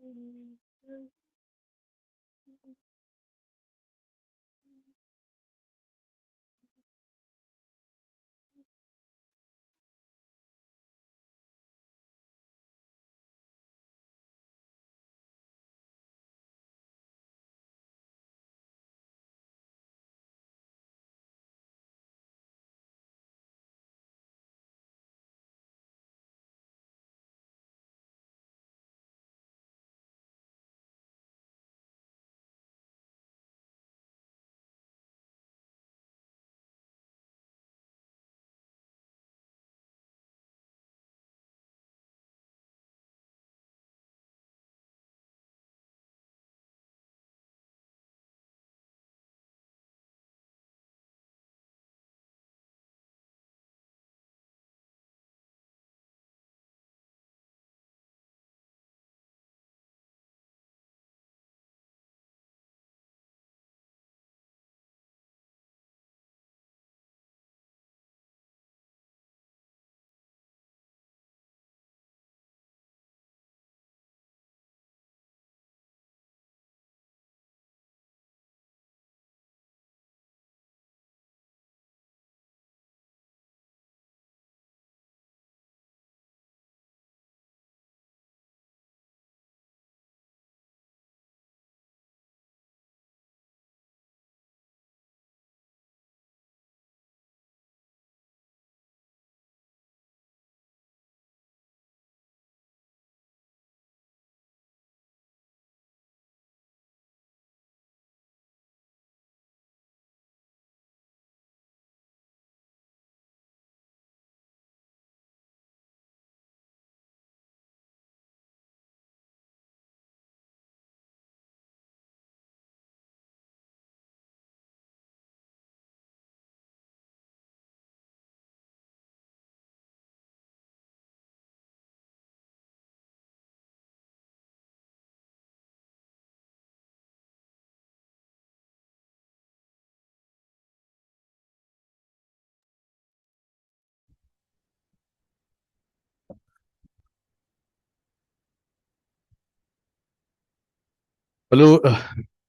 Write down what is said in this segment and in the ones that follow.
Hello,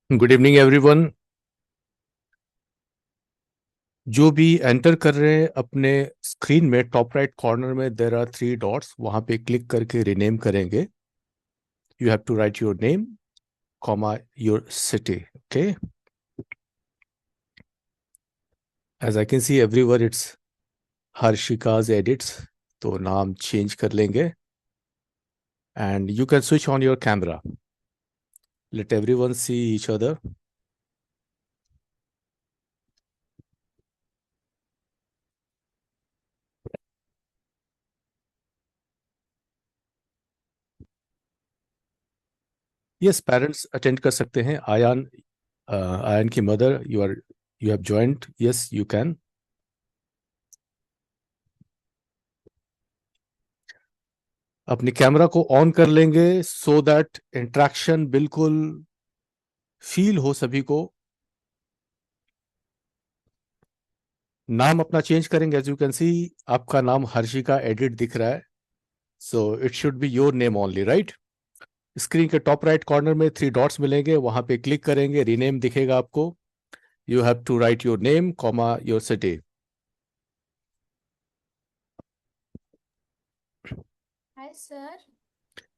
good evening everyone. जो भी enter कर रहे हैं अपने स्क्रीन में टॉप राइट कॉर्नर में देर आर 3 डॉट्स, वहां पे क्लिक करके रिनेम करेंगे। You have to write your name comma your city. Okay, as I can see everywhere it's Harshika's edits, तो नाम चेंज कर लेंगे। And you can switch on your camera, let everyone see each other. Yes, parents attend कर सकते हैं। आयान, आयन की mother, you have joined. Yes, you can. अपने camera को ऑन कर लेंगे सो दैट इंट्रैक्शन बिल्कुल फील हो सभी को। नाम अपना चेंज करेंगे। एज यू कैन सी आपका नाम हर्षिका एडिट दिख रहा है, so it should be your name only, right. Screen के टॉप राइट कॉर्नर में 3 डॉट्स मिलेंगे, वहां पे क्लिक करेंगे, रीनेम दिखेगा आपको। You have to write your name comma your city. Hi sir.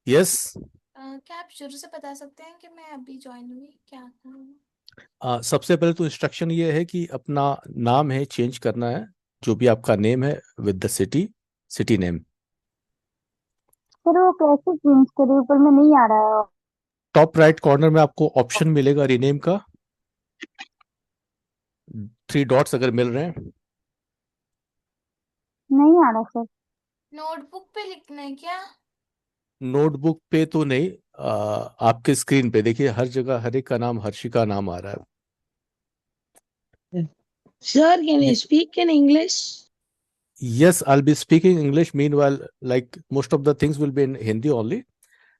Yes, क्या आप शुरू से बता सकते हैं कि मैं अभी ज्वाइन हुई, क्या था? सबसे पहले तो इंस्ट्रक्शन ये है कि अपना नाम है चेंज करना है, जो भी आपका नेम है with the city, city name. Sir वो कैसे चेंज करे, ऊपर में नहीं आ रहा है। टॉप राइट कॉर्नर में आपको ऑप्शन मिलेगा रीनेम का, 3 डॉट्स अगर मिल रहे हैं। नहीं आ रहा सर। नोटबुक पे लिखना है क्या? नोटबुक पे तो नहीं, आपके स्क्रीन पे देखिए, हर जगह हर एक का नाम हर्षिका नाम आ रहा है। Sir, can you speak in English? Yes, I'll be speaking English. Meanwhile, like most of the things will be in Hindi only.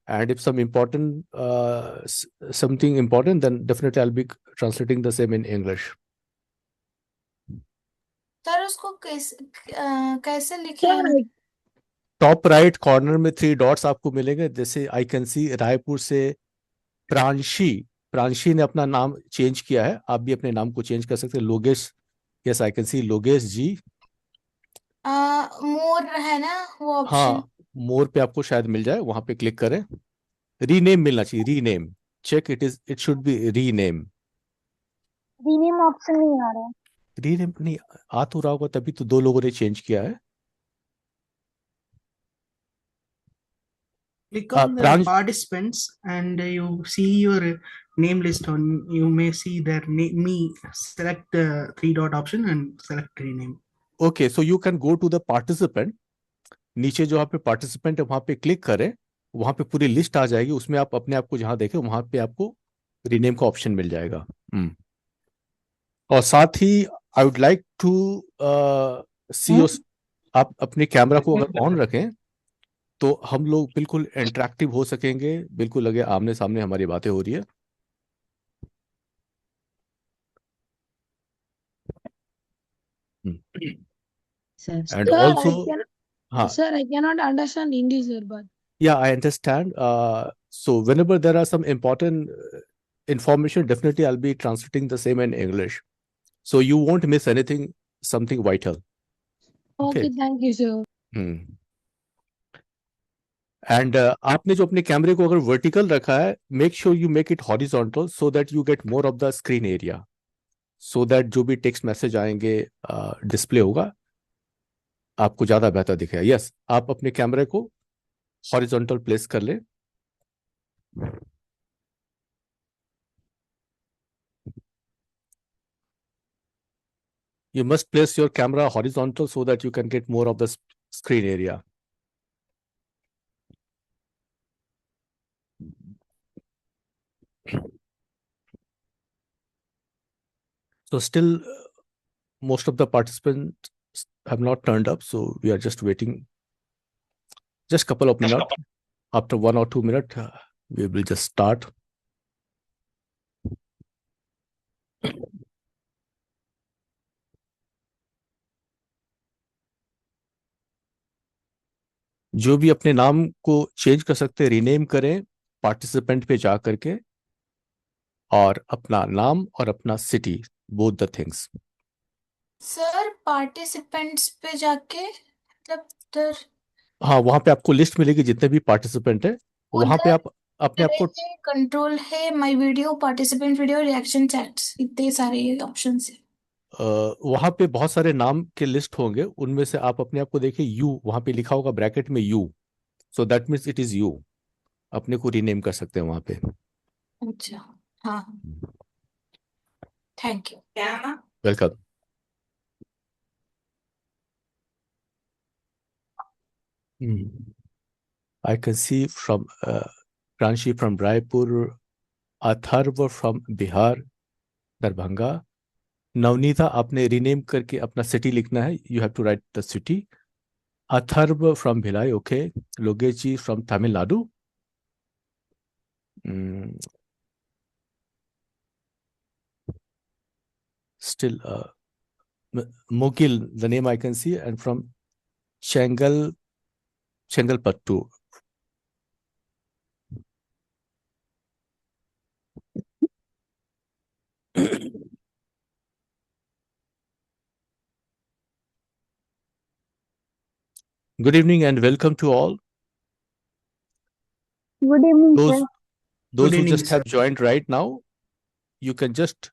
And if something important, then definitely I'll be translating the same in English. Sir उसको कैसे लिखना Sir, है? Top right corner में 3 dots आपको मिलेंगे। जैसे आई can सी रायपुर से प्रांशी, प्रांशी ने अपना नाम चेंज किया है, आप भी अपने नाम को चेंज कर सकते हैं। लोगेश, यस आई कैन सी लोगेश जी। मोर है ना वो ऑप्शन? हाँ, मोर पे आपको शायद मिल जाए, वहां पे क्लिक करें। रीनेम मिलना चाहिए, rename, check it should be rename. Rename option नहीं आ रहा है। रीनेम नहीं आ तो रहा होगा, तभी तो 2 लोगों ने चेंज किया है। Click on the प्रांश, participants and you see your name list on. You may see their name. Me select the 3 dot option and select rename. Okay, so you can go to the participant. नीचे जो आप पे participant है वहां पे click करें, वहां पे पूरी लिस्ट आ जाएगी, उसमें आप अपने आप को जहां देखें वहां पे आपको रीनेम का ऑप्शन मिल जाएगा। और साथ ही आई वुड लाइक टू सी, आप अपने कैमरा को अगर ऑन रखें तो हम लोग बिल्कुल इंटरेक्टिव हो सकेंगे, बिल्कुल लगे आमने सामने हमारी बातें हो रही है। Sir, and sir, also, I can, हाँ, sir, I cannot understand Hindi, sir, but yeah, I understand. So whenever there are some important information, definitely I'll be translating the same in English. So you won't miss anything, something vital. okay, Okay. thank you, sir. And आपने जो अपने कैमरे को अगर vertical रखा है, make sure you make it horizontal so that you get more of the screen area, so that जो भी टेक्स्ट मैसेज आएंगे डिस्प्ले होगा, आपको ज्यादा बेहतर दिखेगा। यस, आप अपने कैमरे को हॉरिजॉन्टल प्लेस कर ले। You must place your camera horizontal so that you can get more of the screen area. So still, most of the participants have not turned up, so we are just waiting. Just couple of minutes. After 1 or 2 minutes, we will just start. जो भी अपने नाम को change कर सकते हैं, rename करें participant पे जा करके, और अपना नाम और अपना city, both the things. Sir participants पे जाके मतलब उधर हाँ, वहां पे आपको लिस्ट मिलेगी जितने भी पार्टिसिपेंट है, वहां पे आप अपने आप को, कंट्रोल है my video, participant video, reaction chats, इतने सारे ऑप्शंस है। वहां पे बहुत सारे नाम के लिस्ट होंगे, उनमें से आप अपने आप को देखिए, यू वहां पे लिखा होगा ब्रैकेट में you, so that means it is you. अपने को रीनेम कर सकते हैं वहां पे। अच्छा, हाँ, thank you. Welcome. I can see from Pranshi from Raipur, Atharva from Bihar Darbhanga. Navaneeta, आपने रीनेम करके अपना सिटी लिखना है, you have to write the city. Atharva from Bhilai, okay. Logesh ji from Tamil Nadu. Still, Mokil, the name I can see, and from Chengalpattu. Good evening and welcome to all. Good evening Those sir. those Good who evening, just sir. have joined right now, you can just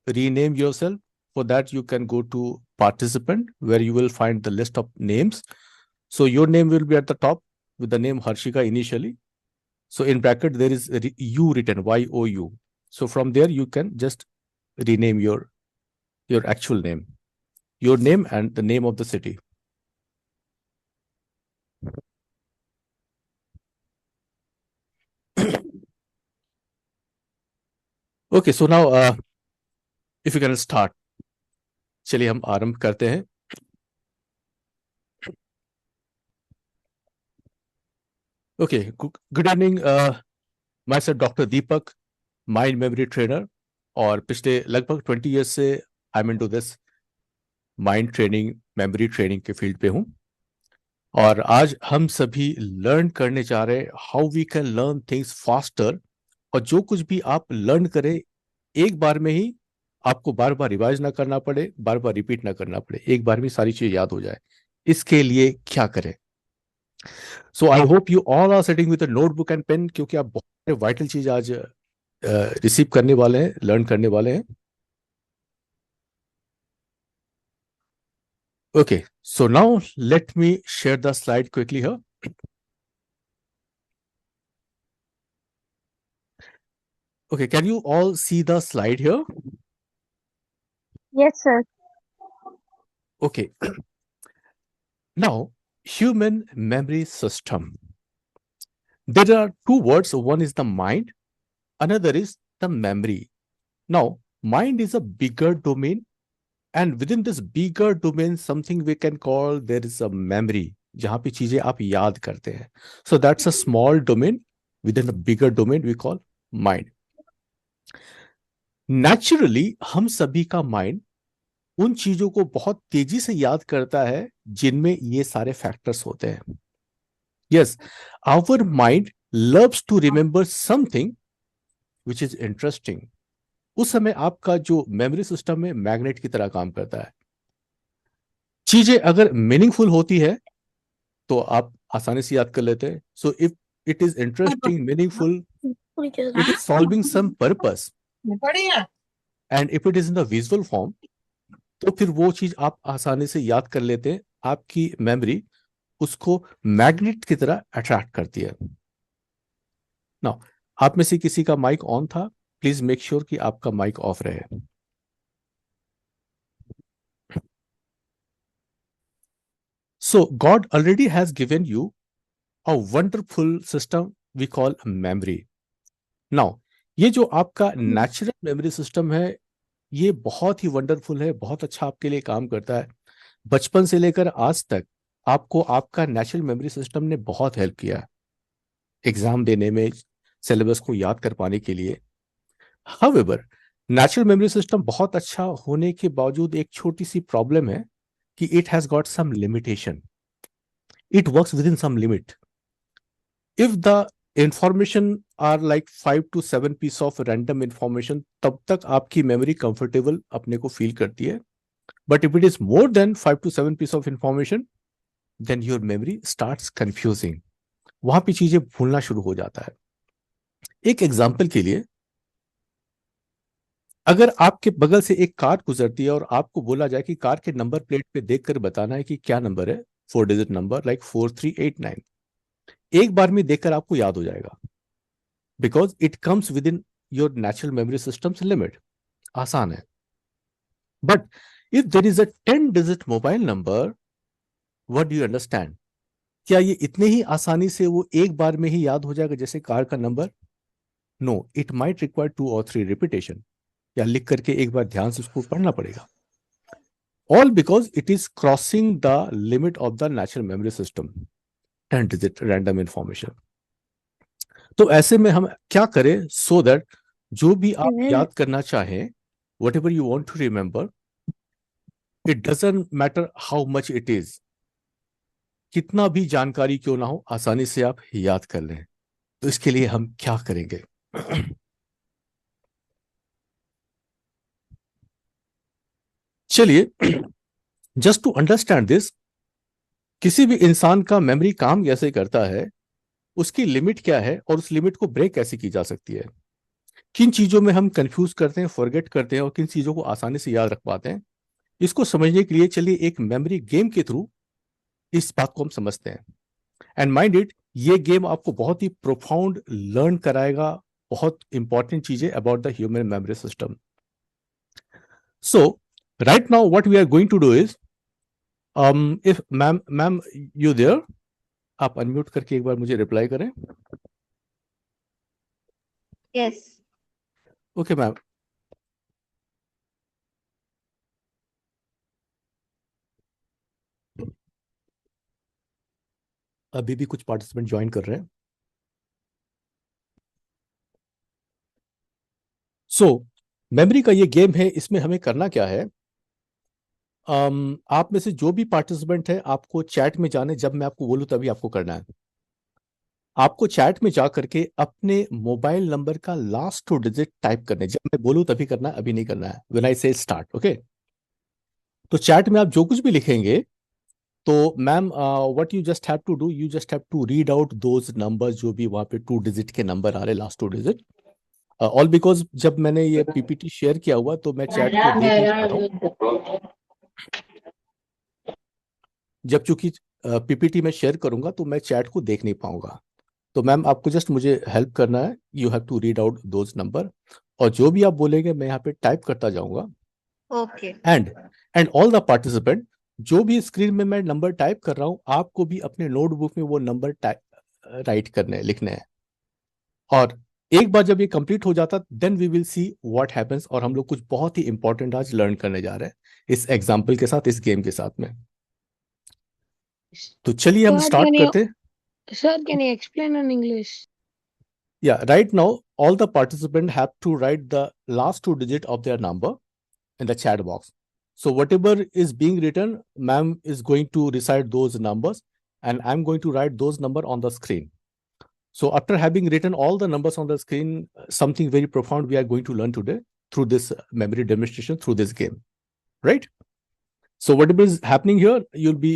rename yourself. For that, you can go to participant where you will find the list of names. So your name will be at the top with the name Harshika initially. So in bracket, there is U written, Y-O-U. So from there, you can just rename your actual name, your name and the name of the city. Okay, so now if you can start. चलिए हम आरंभ करते हैं। Okay, good evening. Myself Dr. Deepak, mind memory trainer, और पिछले लगभग 20 years से I am into this mind training, memory training के फील्ड पे हूँ। और आज हम सभी लर्न करने जा रहे हैं how we can learn things faster. और जो कुछ भी आप लर्न करें एक बार में ही, आपको बार बार रिवाइज ना करना पड़े, बार बार रिपीट ना करना पड़े, एक बार में सारी चीज याद हो जाए। इसके लिए क्या करें? So I hope you all are setting with notebook and pen, क्योंकि आप बहुत वाइटल चीज आज रिसीव करने वाले हैं, लर्न करने वाले हैं। Okay, so now let me share the slide quickly here. Okay, can you all see the slide here? Yes, sir. Okay. Now, human memory system. There are two words. One is the mind, another is the memory. Now, mind is a bigger domain, and within this bigger domain, something we can call there is a memory, जहाँ पे चीजें आप याद करते हैं. So that's a small domain. Within a bigger domain, we call mind. Naturally हम सभी का माइंड उन चीजों को बहुत तेजी से याद करता है जिनमें ये सारे फैक्टर्स होते हैं. Yes, our mind loves to remember something which is interesting. उस समय आपका जो मेमोरी सिस्टम है मैग्नेट की तरह काम करता है. चीजें अगर मीनिंगफुल होती है तो आप आसानी से याद कर लेते हैं. So if it is interesting, meaningful, it is solving some purpose, and if it is in the visual form, तो फिर वो चीज आप आसानी से याद कर लेते हैं. आपकी मेमोरी उसको मैग्नेट की तरह अट्रैक्ट करती है. नाउ, आप में से किसी का माइक ऑन था? प्लीज मेक श्योर कि आपका माइक ऑफ रहे. So God already has given you a wonderful system we call memory. Now, ये जो आपका नेचुरल मेमोरी सिस्टम है ये बहुत ही वंडरफुल है, बहुत अच्छा आपके लिए काम करता है. बचपन से लेकर आज तक आपको आपका नेचुरल मेमोरी सिस्टम ने बहुत हेल्प किया है एग्जाम देने में, सिलेबस को याद कर पाने के लिए. हाउएवर, नेचुरल मेमोरी सिस्टम बहुत अच्छा होने के बावजूद एक छोटी सी प्रॉब्लम है कि it has got some limitation. It works within some limit. If the information are like 5 to 7 piece of random information, तब तक आपकी मेमोरी कंफर्टेबल अपने को फील करती है. But if it is more than 5 to 7 piece of information, then your memory starts confusing. वहां पे चीजें भूलना शुरू हो जाता है. एक एग्जाम्पल के लिए, अगर आपके बगल से एक कार गुजरती है और आपको बोला जाए कि कार के नंबर प्लेट पे देखकर बताना है कि क्या नंबर है, 4 डिजिट नंबर लाइक 4389, एक बार में देखकर आपको याद हो जाएगा, because it comes with in your natural memory systems limit. आसान है. But if there is a 10 digit mobile number, what do you understand? क्या ये इतने ही आसानी से वो एक बार में ही याद हो जाएगा जैसे कार का number? No, it might require 2 or 3 repetition, या लिख करके एक बार ध्यान से उसको पढ़ना पड़ेगा. All because it is crossing the limit of the natural memory system, 10 digit random information. तो ऐसे में हम क्या करें सो दैट जो भी आप याद करना चाहें, whatever you want to remember, it doesn't matter how much it is, कितना भी जानकारी क्यों ना हो, आसानी से आप याद कर लें. तो इसके लिए हम क्या करेंगे? चलिए, जस्ट टू अंडरस्टैंड दिस, किसी भी इंसान का मेमोरी काम कैसे करता है, उसकी लिमिट क्या है और उस लिमिट को ब्रेक कैसे की जा सकती है, किन चीजों में हम कंफ्यूज करते हैं, फॉरगेट करते हैं और किन चीजों को आसानी से याद रख पाते हैं, इसको समझने के लिए चलिए एक मेमोरी गेम के थ्रू इस बात को हम समझते हैं. एंड माइंड इट, ये गेम आपको बहुत ही प्रोफाउंड लर्न कराएगा बहुत इंपॉर्टेंट चीजें about the human memory system. So right now what we are going to do is, if ma'am you there, आप अनम्यूट करके एक बार मुझे रिप्लाई करें. Yes. Okay ma'am. अभी भी कुछ पार्टिसिपेंट ज्वाइन कर रहे हैं. सो मेमोरी का ये गेम है, इसमें हमें करना क्या है, आप में से जो भी पार्टिसिपेंट है आपको चैट में जाने, जब मैं आपको बोलूं तभी आपको करना है। आपको चैट में जा करके अपने मोबाइल नंबर का लास्ट 2 डिजिट टाइप करने, जब मैं बोलूं तभी करना है, अभी नहीं करना है। व्हेन आई से स्टार्ट, ओके। तो चैट में आप जो कुछ भी लिखेंगे, तो ma'am what you just have to do, you just have to read out those numbers जो भी वहां पे 2 डिजिट के नंबर आ रहे, लास्ट 2 डिजिट। ऑल बिकॉज जब मैंने ये पीपीटी शेयर किया हुआ तो मैं चैट को देख नहीं पा रहा हूँ। जब चूंकि पीपीटी में शेयर करूंगा तो मैं चैट को देख नहीं पाऊंगा। तो मैम आपको जस्ट मुझे हेल्प करना है, you have to read out those number, और जो भी आप बोलेंगे मैं यहाँ पे टाइप करता जाऊंगा। Okay. And all the participant, जो भी स्क्रीन में मैं नंबर टाइप कर रहा हूँ आपको भी अपने नोटबुक में वो नंबर राइट करने लिखने हैं। और एक बार जब ये कंप्लीट हो जाता then we will see what happens, और हम लोग कुछ बहुत ही इंपॉर्टेंट आज लर्न करने जा रहे हैं इस एग्जाम्पल के साथ, इस गेम के साथ में। तो चलिए हम Sir, स्टार्ट can you करते हैं। sir can you explain in English? Yeah, right now all the participants have to write the last 2 digit of their number in the chat box. So whatever is being written, ma'am is going to recite those numbers and I'm going to write those number on the screen. So after having written all the numbers on the screen, something very profound we are going to learn today through this memory demonstration, through this game, right? So whatever is happening here, you'll be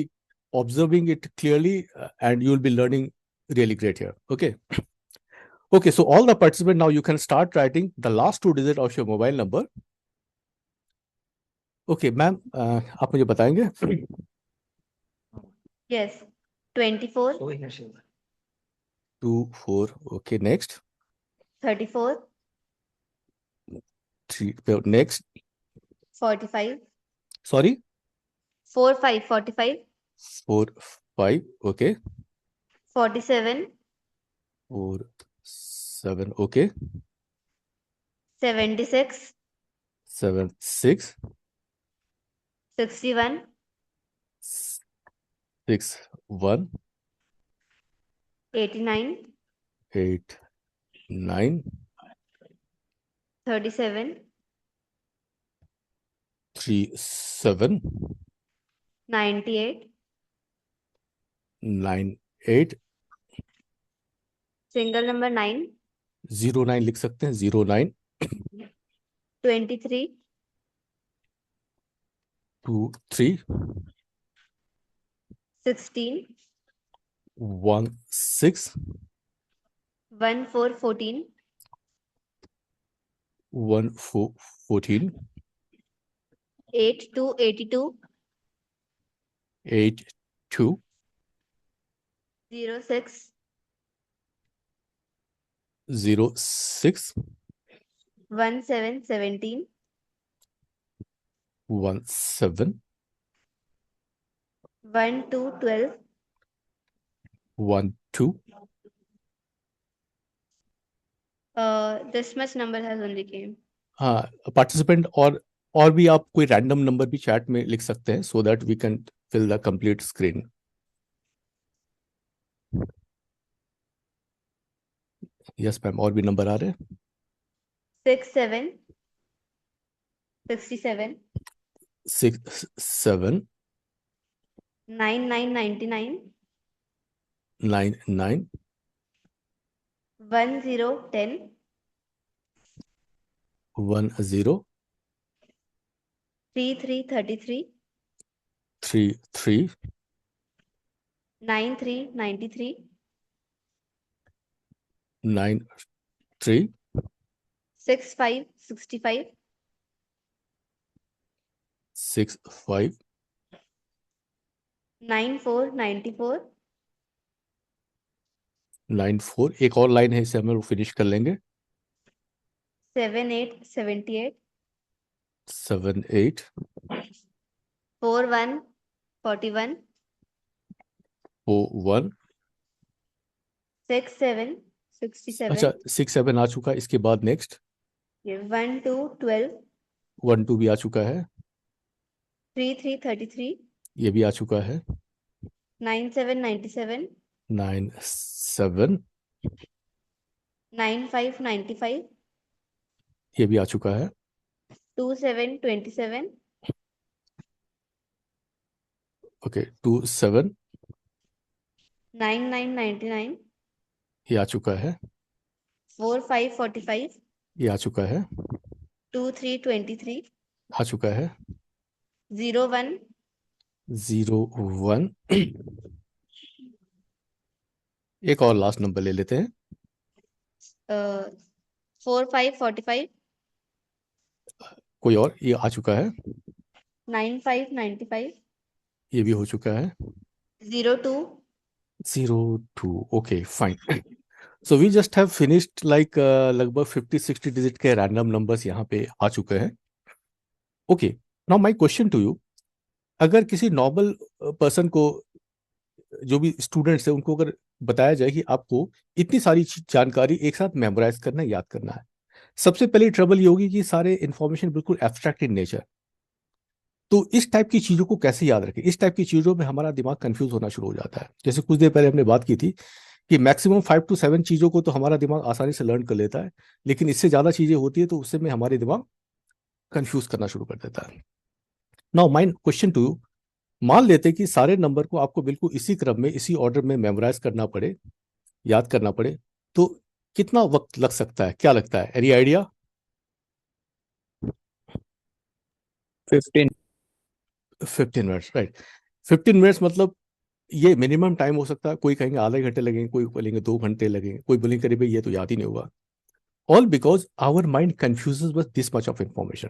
observing it clearly and you'll be learning really great here, okay? Okay, so all the participants, now you can start writing the last 2 digit of your mobile number. Okay, ma'am, आप मुझे बताएंगे? Yes. 24, 2, 4, okay, next. 34, 3, next. 45, Sorry? 4, 5, 45, 4, 5, okay. 47, 4, 7, okay. 76, 7, 6, 61, 6, 1, 89, 8, 9, 37, 3, 7, 98, 9, 8, single number 9, 0, 9 लिख सकते हैं, 0, 9, 23, 2, 3, 16, 1, 6, 1, 4, 14, 1, 4, 14, 8, 2, 82, 8, 2, 0, 6, 0, 6, 1, 7, 17, 1, 7, 1, 2, 12, 1, 2. This much number has only came. हाँ, participant और भी आप कोई रैंडम नंबर भी चैट में लिख सकते हैं so that we can fill the complete screen. Yes ma'am, और भी नंबर आ रहे हैं। 6, 7, 67, 6, 7, 9, 9, 99, 9, 9, 1, 0, 10, 1, 0, 3, 3, 33, 3, 3, 9, 3, 93, 9, 3, 6, 5, 65, 6, 5, 9, 4, 94, 9, 4। एक और लाइन है, इसे हम लोग फिनिश कर लेंगे। 7, 8, 78, 7, 8, 4, 1, 41, 4, 1। 6, 7, 67, अच्छा, 6, 7 आ चुका है, इसके बाद नेक्स्ट 1, 2, 12, 1, 2 भी आ चुका है, 3, 3, 33, ये भी आ चुका है, 9, 7, 97, 9, 7, 9, 5, 95, ये भी आ चुका है, 2, 7, 27, ओके 2 7 9999, ये आ चुका है, 4545, ये आ चुका है, 2323, आ चुका है, 01, 0 1 एक और लास्ट नंबर ले लेते हैं, 4545, कोई और, ये आ चुका है, 9595, ये भी हो चुका है, 02, 0 2 okay fine. So we just have finished like लगभग 50-60 डिजिट के रैंडम नंबर्स यहाँ पे आ चुके हैं। Okay, now my question to you, अगर किसी नॉर्मल पर्सन को, जो भी स्टूडेंट्स है, उनको अगर बताया जाए कि आपको इतनी सारी जानकारी एक साथ मेमोराइज करना, याद करना है, सबसे पहले ट्रबल ये होगी कि सारे इंफॉर्मेशन बिल्कुल एब्स्ट्रैक्ट इन नेचर। तो इस टाइप की चीजों को कैसे याद रखें? इस टाइप की चीजों में हमारा दिमाग कंफ्यूज होना शुरू हो जाता है। जैसे कुछ देर पहले हमने बात की थी कि मैक्सिमम 5 to 7 चीजों को तो हमारा दिमाग आसानी से लर्न कर लेता है, लेकिन इससे ज्यादा चीजें होती है तो उससे में हमारे दिमाग कंफ्यूज करना शुरू कर देता है। Now my question to you, मान लेते हैं कि सारे नंबर को आपको बिल्कुल इसी क्रम में, इसी ऑर्डर में मेमोराइज करना पड़े, याद करना पड़े, तो कितना वक्त लग सकता है? क्या लगता है? Any idea? 15 15 minutes, right. 15 minutes मतलब ये मिनिमम टाइम हो सकता है। कोई कहेंगे आधे घंटे लगेंगे, कोई बोलेंगे 2 घंटे लगेंगे, कोई बोलेंगे अरे भाई ये तो याद ही नहीं होगा। All because our mind confuses with this much of information.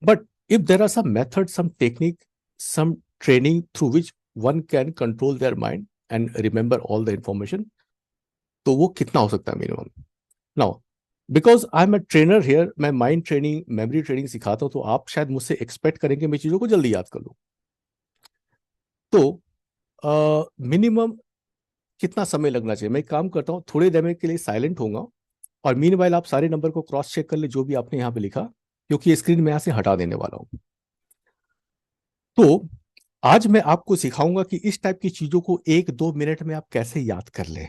But if there are some methods, some technique, some training through which one can control their mind and remember all the information, तो वो कितना हो सकता है minimum? Now because I am a trainer here, मैं mind training, memory training सिखाता हूँ, तो आप शायद मुझसे एक्सपेक्ट करेंगे मैं चीज़ों को जल्दी याद कर लूँ। तो मिनिमम कितना समय लगना चाहिए? मैं एक काम करता हूँ, थोड़ी देर में के लिए साइलेंट होऊंगा, और मीनवाइल आप सारे नंबर को क्रॉस चेक कर ले जो भी आपने यहाँ पे लिखा, क्योंकि ये स्क्रीन में यहाँ से हटा देने वाला हूँ। तो आज मैं आपको सिखाऊंगा कि इस टाइप की चीजों को 1-2 मिनट में आप कैसे याद कर लें।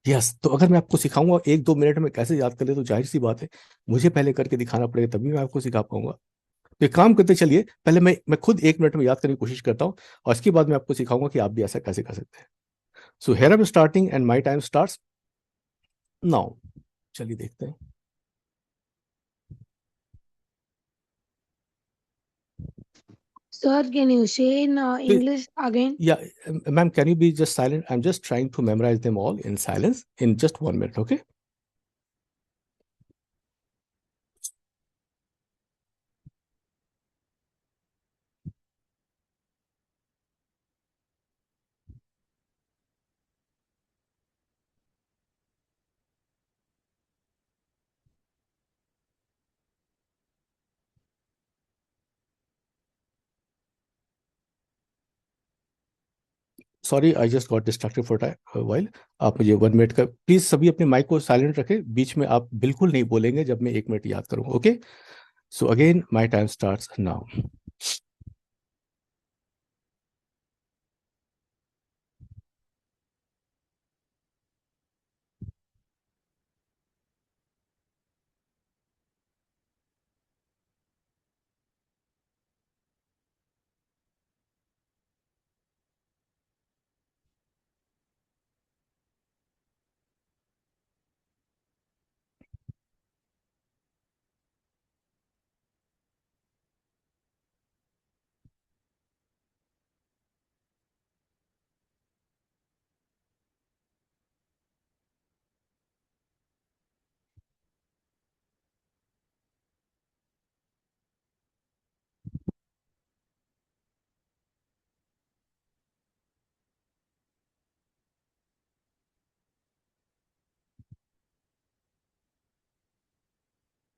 यस, तो अगर मैं आपको सिखाऊंगा 1-2 मिनट में कैसे याद कर ले, तो जाहिर सी बात है मुझे पहले करके दिखाना पड़ेगा, तभी मैं आपको सिखा पाऊंगा। तो एक काम करते चलिए, पहले मैं खुद 1 मिनट में याद करने की कोशिश करता हूँ, और इसके बाद मैं आपको सिखाऊंगा कि आप भी ऐसा कैसे कर सकते हैं। So here I am starting and my time starts now. चलिए देखते हैं। Sir, can you say in English again? Yeah, ma'am, can you be just silent? I'm just trying to memorize them all in silence in just 1 minute, okay? Sorry, I just got distracted for while. आप मुझे 1 minute का, please सभी अपने mic को silent रखें, बीच में आप बिल्कुल नहीं बोलेंगे जब मैं 1 मिनट याद करूंगा, okay? So again my time starts now.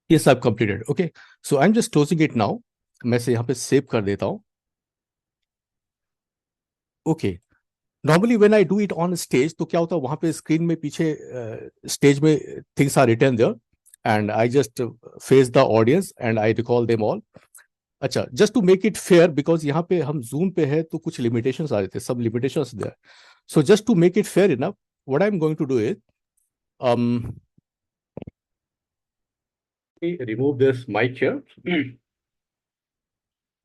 ये सब completed, okay? So I am just closing it now. मैं से यहाँ पे सेव कर देता हूँ, okay? Normally when I do it on stage, तो क्या होता है, वहां पे स्क्रीन में पीछे स्टेज में things are written there, and I just face the audience and I recall them all. अच्छा, just to make it fair, because यहाँ पे हम जूम पे है तो कुछ लिमिटेशंस आ जाते हैं, सब limitations there. So just to make it fair enough, what I am going to do is remove this mic here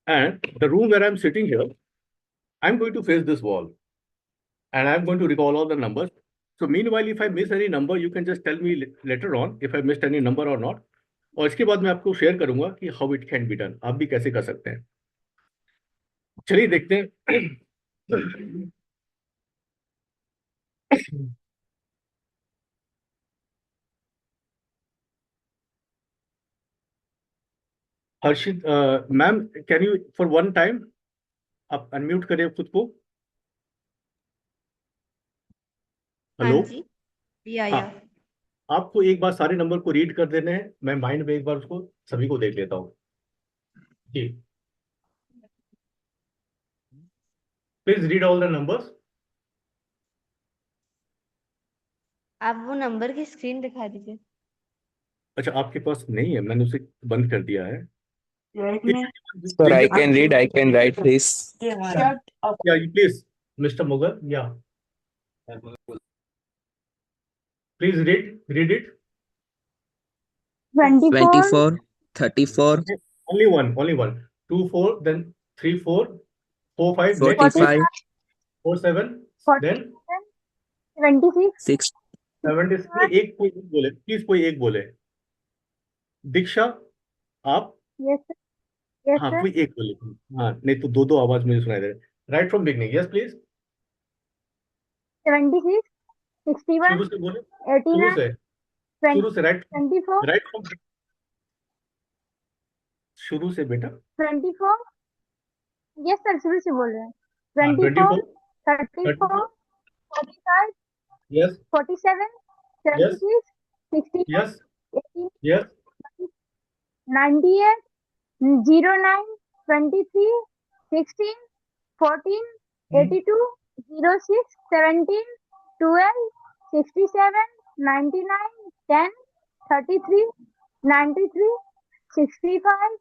and the room where I'm sitting here, I'm going to face this wall and I'm going to recall all the numbers. So meanwhile, if I miss any number, you can just tell me later on if I missed any number or not. और इसके बाद मैं आपको share करूंगा कि how it can be done, आप भी कैसे कर सकते हैं. चलिए देखते हैं. Harshit ma'am, can you for one time आप अनम्यूट करें खुद को. हेलो. हाँ जी. या हाँ, आपको एक बार सारे नंबर को रीड कर देने हैं. मैं माइंड में एक बार उसको सभी को देख लेता हूँ जी. Please read all the numbers. आप वो नंबर की स्क्रीन दिखा दीजिए. अच्छा, आपके पास नहीं है, मैंने उसे बंद कर दिया है. Sir, I can read, I can write this. Yeah, please, Mr. Mughal. Yeah. Please read it. 24, 24, 34, Only one. 2, 4, then 3, 4, 4, 5, next 45, 4, 7, 40, then 26, 6, 70. एक कोई एक बोले, प्लीज कोई एक बोले. दीक्षा, आप. yes sir, yes हाँ, sir, कोई एक बोले. हाँ, नहीं तो दो आवाज मुझे सुनाई दे रहे. Right from beginning. Yes please. 76, 61, शुरू से बोले. 89, शुरू से राइट 24, फ्रॉम शुरू से बेटा. 24, yes sir, शुरू से बोल रहे हैं. हाँ, 24, 24, 34, 45, yes 47, 76, 61, yes 18, yes 98, 09, 23, 16, 14, 82, 06, 17, 12, 67, 99, 10, 33, 93, 65,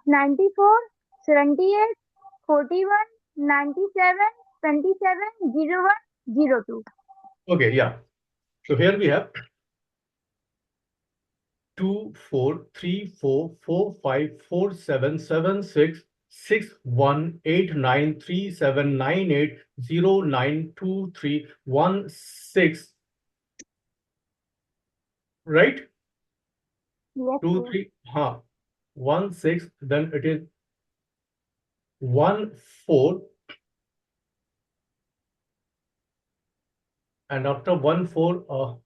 94, 78, 41, 97, 27, 01, 02. Okay, yeah. So here we have 2, 4, 3, 4, 4, 5, 4, 7, 7, 6, 6, 1, 8, 9, 3, 7, 9, 8, 0, 9, 2, 3, 1, 6. Right? Yes 2, sir. 3, 1, 6, then it is 1, 4. And after 1, 4,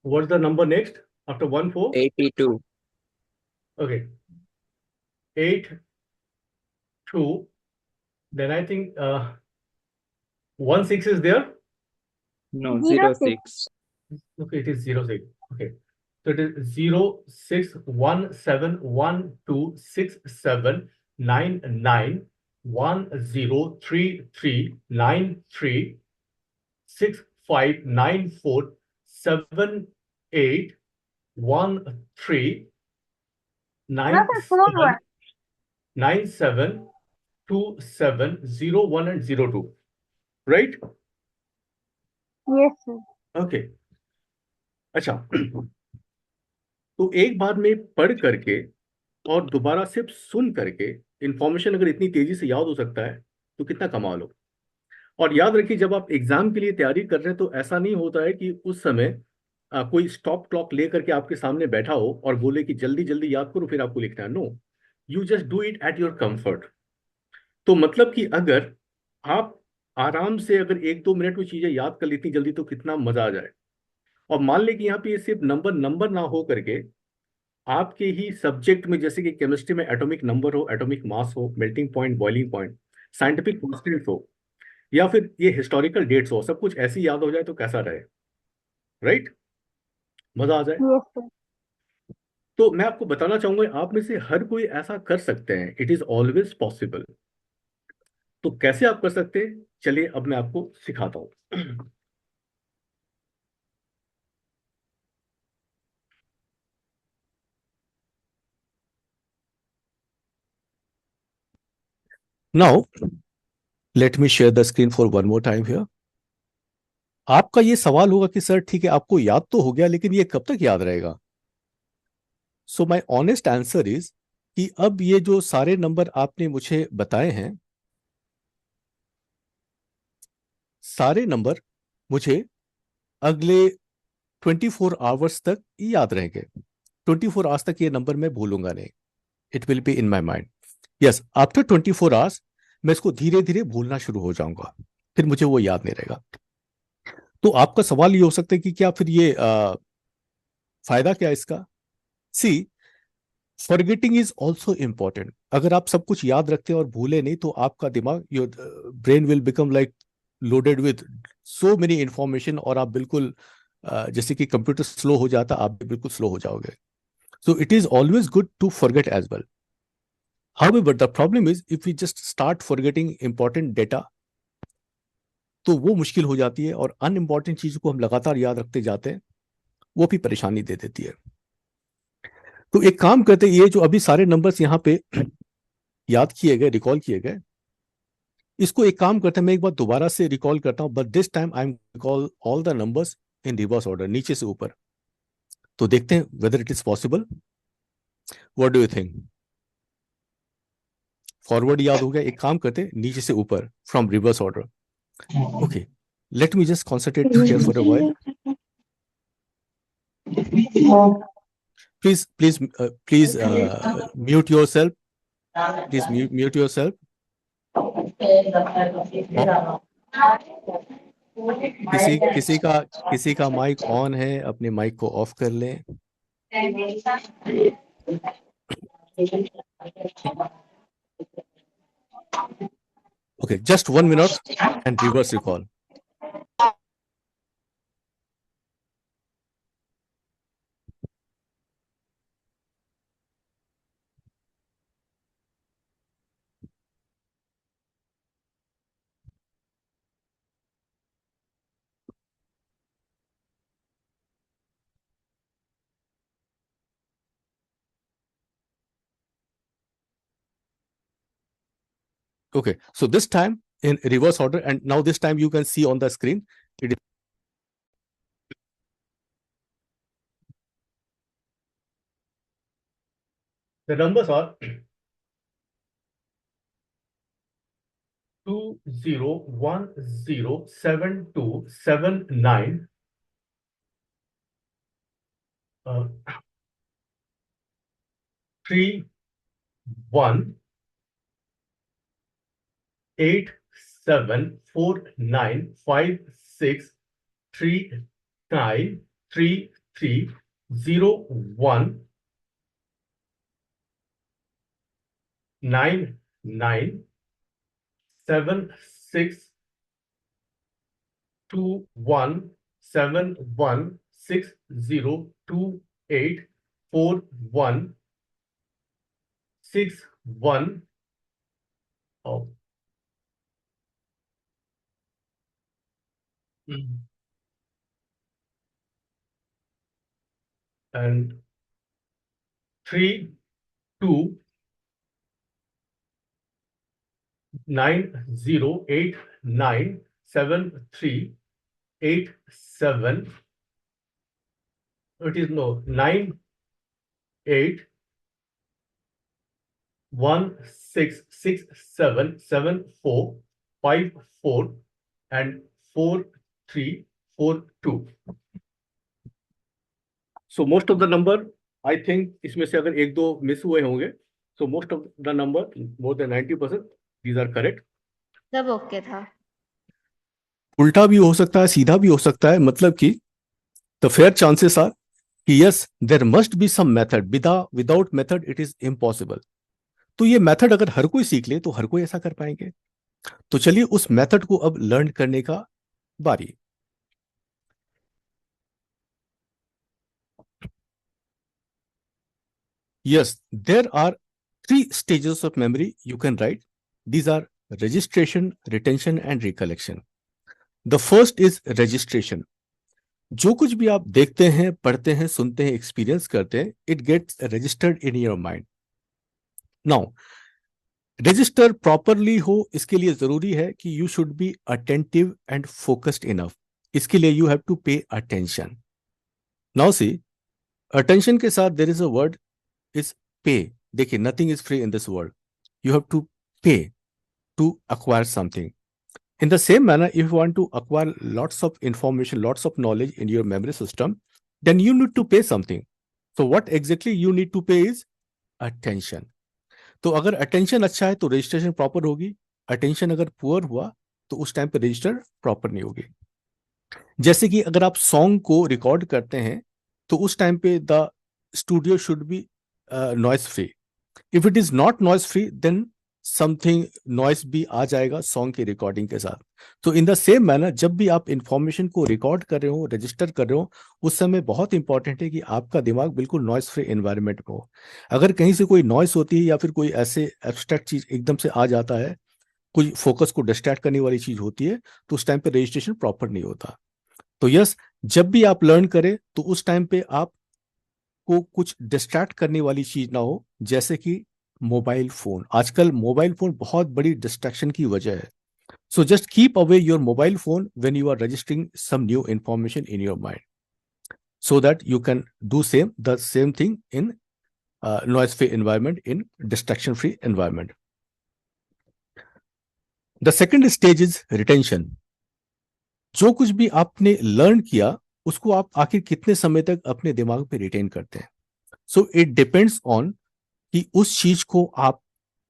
what's the number next? After 1, 4? 82, Okay. 8, 2. Then I think 1, 6 is there. no, 06. 06, Okay, it is 06. Okay. So it is 0, 6, 1, 7, 1, 2, 6, 7, 9, 9, 1, 0, 3, 3, 9, 3, 6, 5, 9, 4, 7, 8, 1, 3, 9, No sir, 4 7, 1. 9, 7, 2, 7, 0, 1 and 0, 2. Right? Yes sir. Okay. अच्छा. तो एक बार में पढ़ करके और दोबारा सिर्फ सुन करके इंफॉर्मेशन अगर इतनी तेजी से याद हो सकता है तो कितना कमाल हो. और याद रखिए, जब आप एग्जाम के लिए तैयारी कर रहे हैं तो ऐसा नहीं होता है कि उस समय कोई स्टॉप क्लॉक लेकर के आपके सामने बैठा हो और बोले कि जल्दी जल्दी याद करो फिर आपको लिखना है. No, you just do it at your comfort. तो मतलब कि अगर आप आराम से अगर 1-2 मिनट में चीजें याद कर लेती जल्दी तो कितना मजा आ जाए. और मान लें कि यहाँ पे ये सिर्फ नंबर ना हो करके आपके ही सब्जेक्ट में, जैसे कि केमिस्ट्री में एटॉमिक नंबर हो, एटॉमिक मास हो, melting point, boiling point, scientific constants हो, या फिर ये हिस्टोरिकल डेट्स हो, सब कुछ ऐसे याद हो जाए तो कैसा रहे. राइट? मजा आ जाए. Yes sir. तो मैं आपको बताना चाहूंगा, आप में से हर कोई ऐसा कर सकते हैं. It is always possible. तो कैसे आप कर सकते हैं, चलिए अब मैं आपको सिखाता हूं. Now, let me share the screen for one more time here. आपका ये सवाल होगा कि सर ठीक है, आपको याद तो हो गया लेकिन ये कब तक याद रहेगा. So my honest answer is, कि अब ये जो सारे नंबर आपने मुझे बताए हैं, सारे नंबर मुझे अगले 24 आवर्स तक याद रहेंगे। 24 आवर्स तक ये नंबर मैं भूलूंगा नहीं। It will be in my mind. Yes, after 24 hours मैं इसको धीरे धीरे भूलना शुरू हो जाऊंगा, फिर मुझे वो याद नहीं रहेगा। तो आपका सवाल ये हो सकता है कि क्या फिर ये फायदा क्या है इसका? सी, फॉरगेटिंग इज ऑल्सो इम्पॉर्टेंट। अगर आप सब कुछ याद रखते हैं और भूले नहीं, तो आपका दिमाग, your brain will become like loaded with so many information, और आप बिल्कुल जैसे कि कंप्यूटर स्लो हो जाता, आप भी बिल्कुल स्लो हो जाओगे। So it is always good to forget as well. However, the problem is if we just start forgetting important data, तो वो मुश्किल हो जाती है, और अनइम्पॉर्टेंट चीज को हम लगातार याद रखते जाते हैं, वो भी परेशानी दे देती है। तो एक काम करते हैं, ये जो अभी सारे नंबर्स यहाँ पे याद किए गए, रिकॉल किए गए, इसको एक काम करते हैं, मैं एक बार दोबारा से रिकॉल करता हूँ, but this time I am recall all the numbers in reverse order, नीचे से ऊपर। तो देखते हैं whether it is possible. What do you think? Forward याद हो गया, एक काम करते हैं नीचे से ऊपर, from reverse order. Okay, let me just concentrate here for a while. Please, mute yourself. Please mute yourself. किसी का माइक ऑन है, अपने माइक को ऑफ कर लें। Okay, just 1 minute and reverse recall. Okay, so this time in reverse order, and now this time you can see on the screen, it is the numbers are 20107279 871 oh. And 3290897387. It is no 9816677454 and 4342. So most of the number, I think इसमें से अगर एक दो miss हुए होंगे, so most of the number, more than 90%, these are correct. सब okay था। उल्टा भी हो सकता है, सीधा भी हो सकता है, मतलब कि the fair chances are कि yes, there must be some method. Without method it is impossible. तो ये मेथड अगर हर कोई सीख ले तो हर कोई ऐसा कर पाएंगे। तो चलिए उस मेथड को अब लर्न करने का बारी। Yes, there are 3 stages of memory you can write. These are registration, retention and recollection. The first is registration. जो कुछ भी आप देखते हैं, पढ़ते हैं, सुनते हैं, एक्सपीरियंस करते हैं, it gets registered in your mind. Now, register properly हो, इसके लिए जरूरी है कि you should be attentive and focused enough. इसके लिए you have to pay attention. Now see, attention के साथ there is a word is pay, देखिए, nothing is free in this world, you have to pay to acquire something. In the same manner, if you want to acquire lots of information, lots of knowledge in your memory system, then you need to pay something. So what exactly you need to pay is attention. तो अगर attention अच्छा है तो registration proper होगी, attention अगर poor हुआ तो उस टाइम पे रजिस्टर प्रॉपर नहीं होगी. जैसे कि अगर आप सॉन्ग को रिकॉर्ड करते हैं तो उस टाइम पे the studio should be noise free. If it is not noise free then something noise भी आ जाएगा सॉन्ग की रिकॉर्डिंग के साथ. तो इन द सेम मैनर जब भी आप इंफॉर्मेशन को रिकॉर्ड कर रहे हो, रजिस्टर कर रहे हो, उस समय बहुत इंपॉर्टेंट है कि आपका दिमाग बिल्कुल नॉइस फ्री एनवायरनमेंट में हो. अगर कहीं से कोई नॉइस होती है या फिर कोई ऐसे एब्स्ट्रैक्ट चीज एकदम से आ जाता है, कोई फोकस को डिस्ट्रैक्ट करने वाली चीज होती है, तो उस टाइम पे रजिस्ट्रेशन प्रॉपर नहीं होता. तो यस, जब भी आप लर्न करें तो उस टाइम पे आप को कुछ डिस्ट्रैक्ट करने वाली चीज ना हो, जैसे कि मोबाइल फोन. आजकल मोबाइल फोन बहुत बड़ी डिस्ट्रैक्शन की वजह है. So just keep away your mobile phone when you are registering some new information in your mind, so that you can do the same thing in noise free environment, in distraction free environment. The second stage is retention. जो कुछ भी आपने learn किया उसको आप आखिर कितने समय तक अपने दिमाग पे रिटेन करते हैं. सो इट डिपेंड्स ऑन कि उस चीज को आप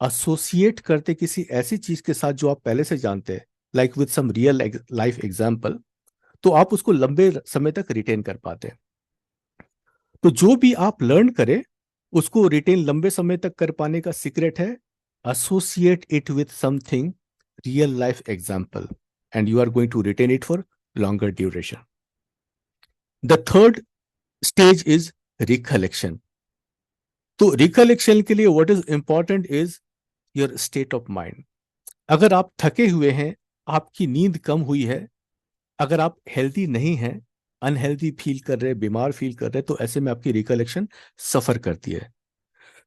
एसोसिएट करते किसी ऐसी चीज के साथ जो आप पहले से जानते हैं, like with some real life example, तो आप उसको लंबे समय तक रिटेन कर पाते हैं. तो जो भी आप लर्न करें उसको रिटेन लंबे समय तक कर पाने का सीक्रेट है associate it with something real life example, and you are going to retain it for longer duration. The third stage is recollection. तो रिकलेक्शन के लिए what is important is your state of mind. अगर आप थके हुए हैं, आपकी नींद कम हुई है, अगर आप हेल्दी नहीं हैं, अनहेल्दी फील कर रहे, बीमार फील कर रहे, तो ऐसे में आपकी रिकलेक्शन सफर करती है.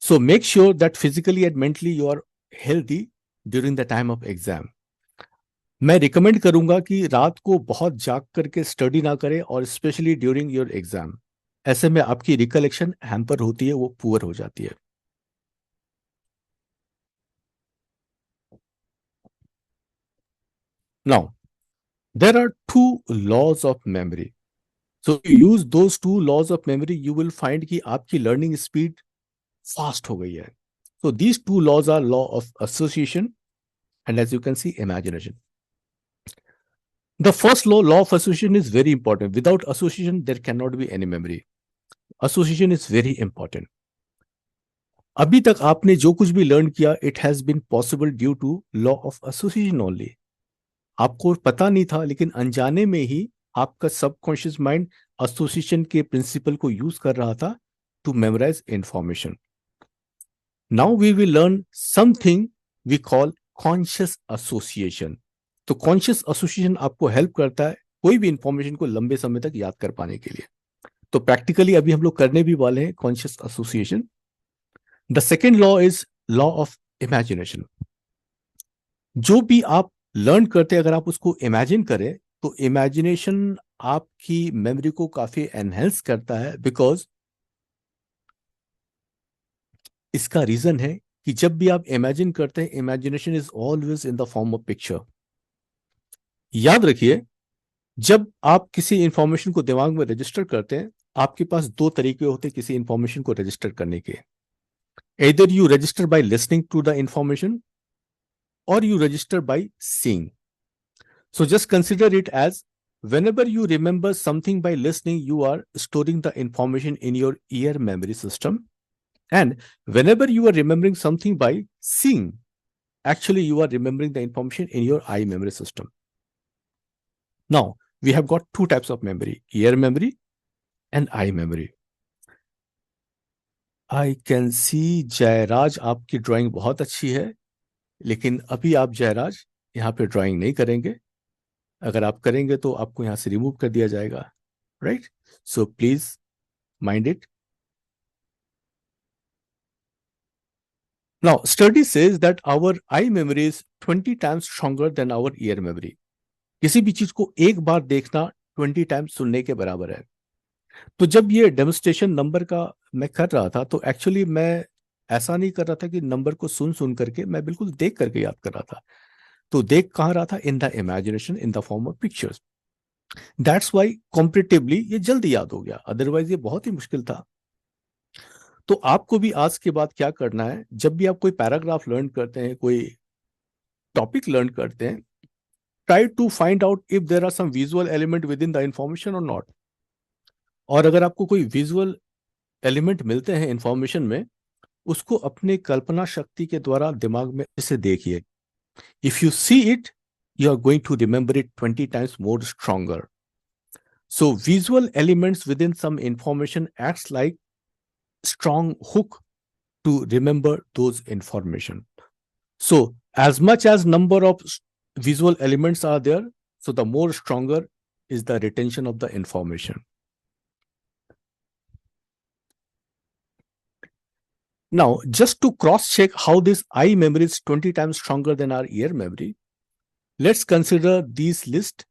So make sure that physically and mentally you are healthy during the time of exam. मैं रिकमेंड करूंगा कि रात को बहुत जाग करके स्टडी ना करें, और स्पेशली ड्यूरिंग योर एग्जाम. ऐसे में आपकी रिकलेक्शन हैम्पर होती है, वो पुअर हो जाती है. Now there are two laws of memory. So you use those two laws of memory, you will find कि आपकी learning speed fast हो गई है. So these two laws are law of association and, as you can see, imagination. The first law of association is very important. Without association there cannot be any memory. Association is very important. अभी तक आपने जो कुछ भी learn किया, it has been possible due to law of association only. आपको पता नहीं था, लेकिन अनजाने में ही आपका सबकॉन्शियस माइंड एसोसिएशन के प्रिंसिपल को यूज कर रहा था to memorise information. Now we will learn something we call conscious association. तो कॉन्शियस एसोसिएशन आपको हेल्प करता है कोई भी इंफॉर्मेशन को लंबे समय तक याद कर पाने के लिए. तो प्रैक्टिकली अभी हम लोग करने भी वाले हैं conscious association. The second law is law of imagination. जो भी आप लर्न करते अगर आप उसको इमेजिन करें तो इमेजिनेशन आपकी मेमोरी को काफी एनहेंस करता है. बिकॉज इसका रीजन है कि जब भी आप इमेजिन करते हैं, imagination is always in the form of picture. याद रखिए, जब आप किसी इंफॉर्मेशन को दिमाग में रजिस्टर करते हैं, आपके पास दो तरीके होते हैं किसी इंफॉर्मेशन को रजिस्टर करने के. either you register by listening to the information or you register by seeing. So just consider it as whenever you remember something by listening, you are storing the information in your ear memory system. And whenever you are remembering something by seeing, actually you are remembering the information in your eye memory system. Now, we have got two types of memory, ear memory and eye memory. I can see Jayraj, आपकी drawing बहुत अच्छी है, लेकिन अभी आप जयराज यहाँ पे drawing नहीं करेंगे. अगर आप करेंगे तो आपको यहाँ से रिमूव कर दिया जाएगा, right? So please mind it. Now, study says that our eye memory is 20 times stronger than our ear memory. किसी भी चीज को एक बार देखना 20 टाइम्स सुनने के बराबर है. तो जब ये डेमोन्स्ट्रेशन नंबर का मैं कर रहा था, तो एक्चुअली मैं ऐसा नहीं कर रहा था कि नंबर को सुन सुन करके, मैं बिल्कुल देख करके याद कर रहा था। तो देख कहाँ रहा था? In the imagination, in the form of pictures. That's why comparatively ये जल्दी याद हो गया, अदरवाइज ये बहुत ही मुश्किल था। तो आपको भी आज के बाद क्या करना है, जब भी आप कोई पैराग्राफ लर्न करते हैं, कोई टॉपिक लर्न करते हैं, try to find out if there are some visual element within the information और नॉट। और अगर आपको कोई विजुअल एलिमेंट मिलते हैं इंफॉर्मेशन में, उसको अपने कल्पना शक्ति के द्वारा दिमाग में इसे देखिए। If you see it, you are going to remember it 20 times more stronger. So visual elements within some information acts like strong hook to remember those information. So as much as number of visual elements are there, so the more stronger is the retention of the information. Now, just to cross check how this eye memory is 20 times stronger than our ear memory, let's consider these list.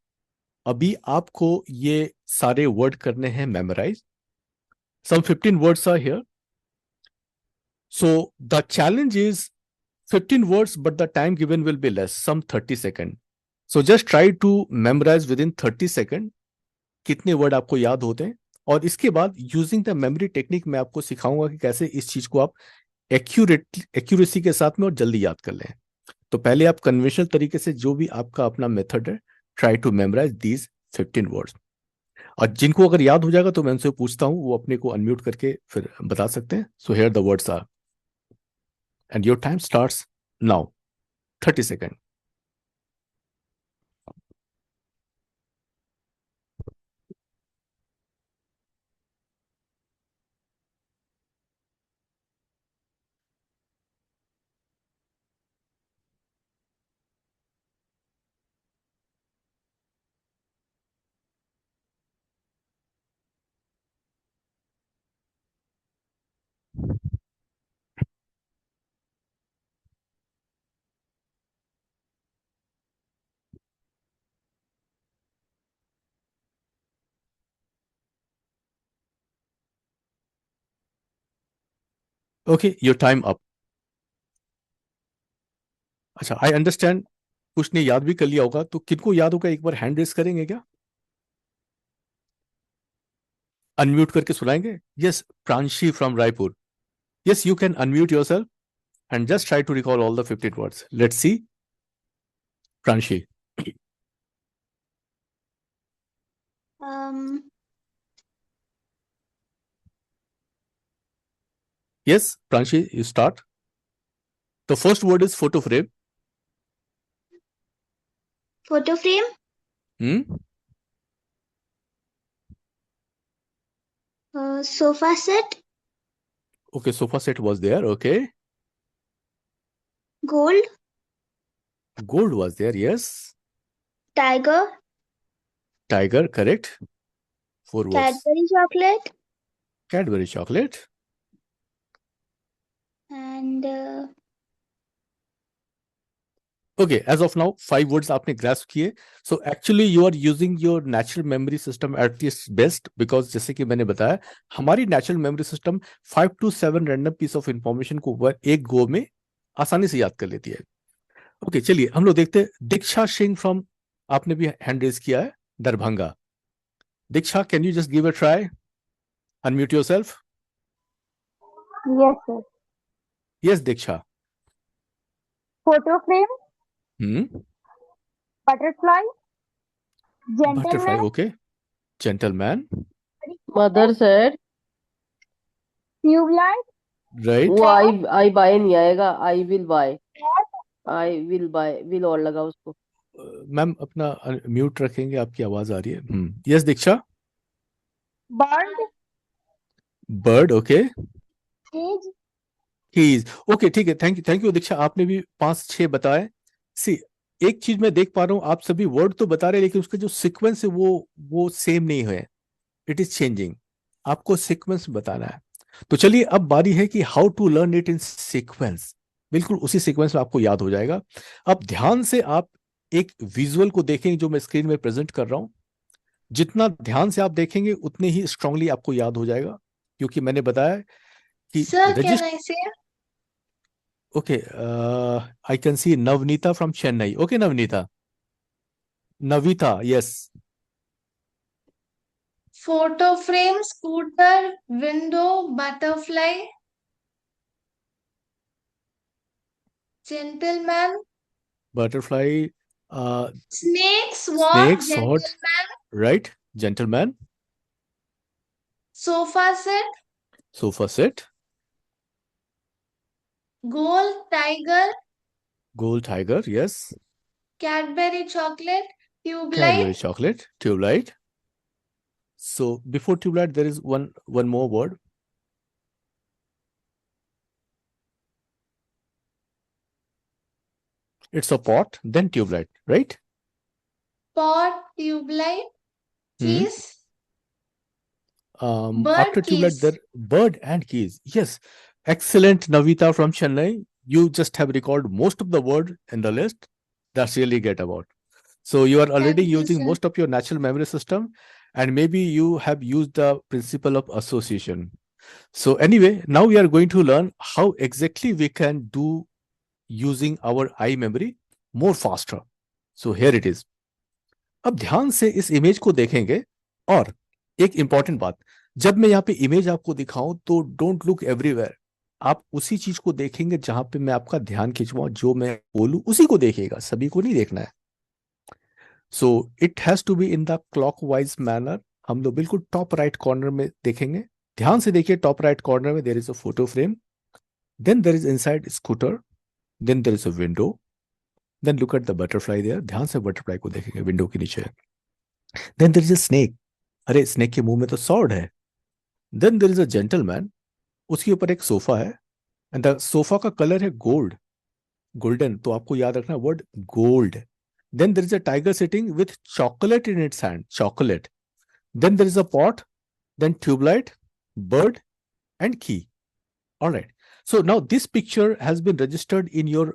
अभी आपको ये सारे word करने हैं memorise. Some 15 words are here. So the challenge is 15 words, but the time given will be less, some 30 seconds. So just try to memorize within 30 seconds कितने word आपको याद होते हैं। और इसके बाद यूजिंग द मेमोरी टेक्निक मैं आपको सिखाऊंगा कि कैसे इस चीज को आप एक्यूरेसी के साथ में और जल्दी याद कर लें। तो पहले आप कन्वेंशनल तरीके से जो भी आपका अपना मेथड है, try to memorise these 15 words. और जिनको अगर याद हो जाएगा तो मैं उनसे पूछता हूं, वो अपने को अनम्यूट करके फिर बता सकते हैं। So here the words are and your time starts now. 30 second. Okay, your time up. अच्छा, आई अंडरस्टैंड कुछ ने याद भी कर लिया होगा, तो किनको याद होगा एक बार हैंड रेस करेंगे क्या? अनम्यूट करके सुनाएंगे? Yes, Pranshi from Raipur. Yes, you can unmute yourself and just try to recall all the 15 words. Let's see. Pranshi. Yes, Pranshi, you start. The first word is photo frame. Photo frame, sofa set, Okay, sofa set was there. Okay. gold, Gold was there. Yes. tiger, Tiger, correct. 4 words. Cadbury chocolate, Cadbury chocolate. and Okay, as of now, 5 words आपने grasp किए. So actually you are using your natural memory system at its best, because जैसे कि मैंने बताया, हमारी natural memory system 5 to 7 random piece of information को एक गो में आसानी से याद कर लेती है। ओके, चलिए हम लोग देखते हैं। दीक्षा सिंह फ्रॉम, आपने भी हैंड रेज किया है, Darbhanga. Diksha, can you just give a try? Unmute yourself. yes sir. Yes Diksha. Photo frame, butterfly, butterfly, gentleman, okay. Gentleman, mother sir, tubelight, right. वो आई बाय नहीं आएगा, I will buy, I will buy, will और लगा उसको। Ma'am अपना mute रखेंगे, आपकी आवाज आ रही है। यस दीक्षा। bird, bird, okay. cage, keys, okay, ठीक है। थैंक यू दीक्षा, आपने भी 5-6 बताए। सी, एक चीज मैं देख पा रहा हूँ, आप सभी वर्ड तो बता रहे हैं, लेकिन उसका जो सीक्वेंस है वो सेम नहीं है, इट इज चेंजिंग। आपको सीक्वेंस बताना है। तो चलिए, अब बारी है कि how to learn it in sequence. बिल्कुल उसी सीक्वेंस में आपको याद हो जाएगा। अब ध्यान से आप एक विजुअल को देखेंगे जो मैं स्क्रीन में प्रेजेंट कर रहा हूं। जितना ध्यान से आप देखेंगे उतने ही स्ट्रांगली आपको याद हो जाएगा, क्योंकि मैंने बताया कि Sir, can I say? Okay, I can see Navnita from Chennai. Okay, Navnita. Navita, yes. Photo frame, scooter, window, butterfly, gentleman, Butterfly, snake, sword, snake, sword, gentleman, right? Gentleman, sofa set, sofa set, gold, tiger, gold tiger, yes. Cadbury chocolate, tube Cadbury light, chocolate, tube light. So before tube light, there is one more word. It's a pot, then tube light, right? pot, tube light, Hmm. keys, After bird, tube light, keys. there bird and keys. Yes, excellent, Navita from Chennai. You just have recalled most of the word in the list. That's really get about. So you are already Thank you, using sir. most of your natural memory system, and maybe you have used the principle of association. So anyway, now we are going to learn how exactly we can do using our eye memory more faster. So here it is. अब ध्यान से इस image को देखेंगे और एक important बात, जब मैं यहाँ पे इमेज आपको दिखाऊं तो डोंट लुक एवरीवेयर, आप उसी चीज को देखेंगे जहां पे मैं आपका ध्यान खिंचवाऊं, जो मैं बोलूं उसी को देखिएगा, सभी को नहीं देखना है. So it has to be in the clockwise manner. हम लोग बिल्कुल टॉप राइट कॉर्नर में देखेंगे. ध्यान से देखिए, टॉप राइट कॉर्नर में there is a photo frame, then there is inside scooter, then there is a window, then look at the butterfly there. ध्यान से बटरफ्लाई को देखेंगे विंडो के नीचे. Then there is a snake, अरे snake के मुंह में तो सॉर्ड है. Then there is a gentleman, उसके ऊपर एक सोफा है, एंड द सोफा का कलर है गोल्ड, गोल्डन, तो आपको याद रखना word gold. Then there is a tiger sitting with chocolate in its hand, chocolate. Then there is a pot, then tube light, bird, and key. All right. So now this picture has been registered in your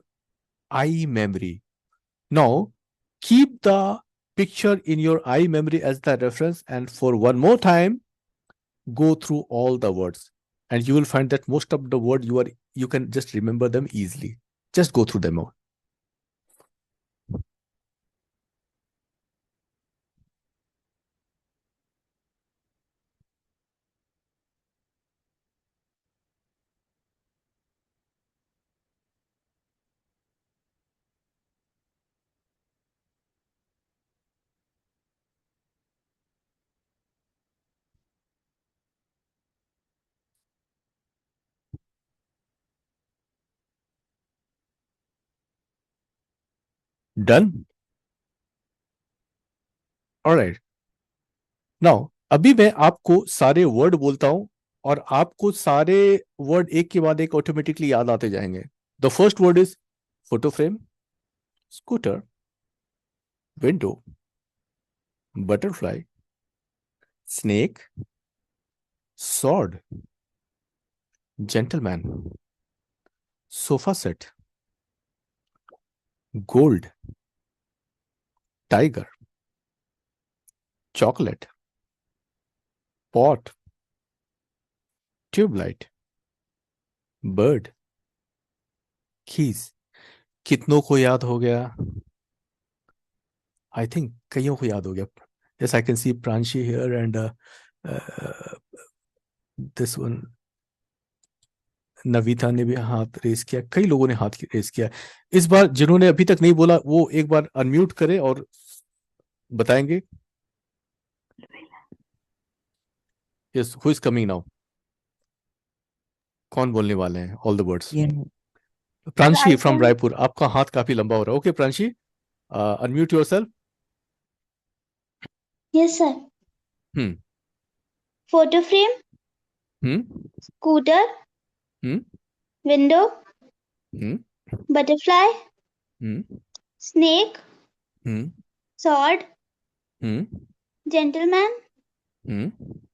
eye memory. Now keep the picture in your eye memory as the reference, and for one more time, go through all the words, and you will find that most of the word you can just remember them easily. Just go through them all. Done? All right. Now, अभी मैं आपको सारे word बोलता हूं और आपको सारे word एक के बाद एक ऑटोमेटिकली याद आते जाएंगे. The first word is photo frame, scooter, window, butterfly, snake, sword, gentleman, sofa set, gold, tiger, chocolate, pot, tube light, bird, keys. कितनों को याद हो गया? आई थिंक कईयों को याद हो गया. Yes, I can see Pranshi here and this one. Navita ने भी हाथ रेस किया, कई लोगों ने हाथ रेस किया. इस बार जिन्होंने अभी तक नहीं बोला वो एक बार अनम्यूट करें और बताएंगे. Yes, who is coming now? कौन बोलने वाले हैं all the words? Pranshi from Raipur. आपका हाथ काफी लंबा हो रहा है. Okay Pranshi, unmute yourself. Yes sir. Photo frame, scooter, window, butterfly, snake, sword, gentleman,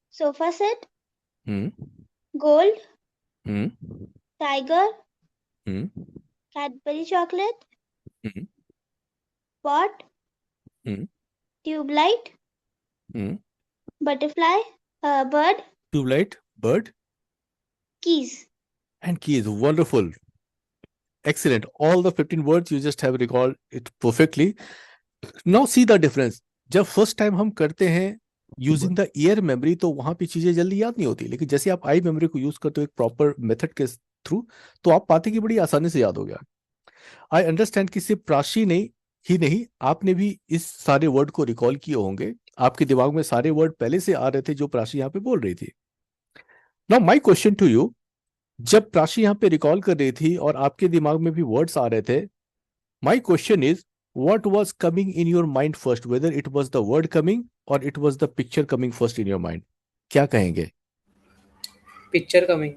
sofa set, gold, tiger, Cadbury chocolate, pot, tube light, butterfly, bird, Tube light, bird, keys. and keys. Wonderful. Excellent. All the 15 words you just have recalled it perfectly. Now see the difference. जब first time हम करते हैं using the year memory तो वहां पे चीजें जल्दी याद नहीं होती, लेकिन जैसे आप आई मेमोरी को यूज करते हो एक प्रॉपर मेथड के थ्रू, तो आप पाते कि बड़ी आसानी से याद हो गया। आई अंडरस्टैंड कि सिर्फ प्राशी नहीं आपने भी इस सारे वर्ड को रिकॉल किए होंगे, आपके दिमाग में सारे वर्ड पहले से आ रहे थे जो प्राशी यहाँ पे बोल रही थी। Now my question to you, जब प्राशी यहाँ पे रिकॉल कर रही थी और आपके दिमाग में भी वर्ड्स आ रहे थे, my question is what was coming in your mind first, whether it was the word coming or it was the picture coming first in your mind? क्या कहेंगे? Picture coming.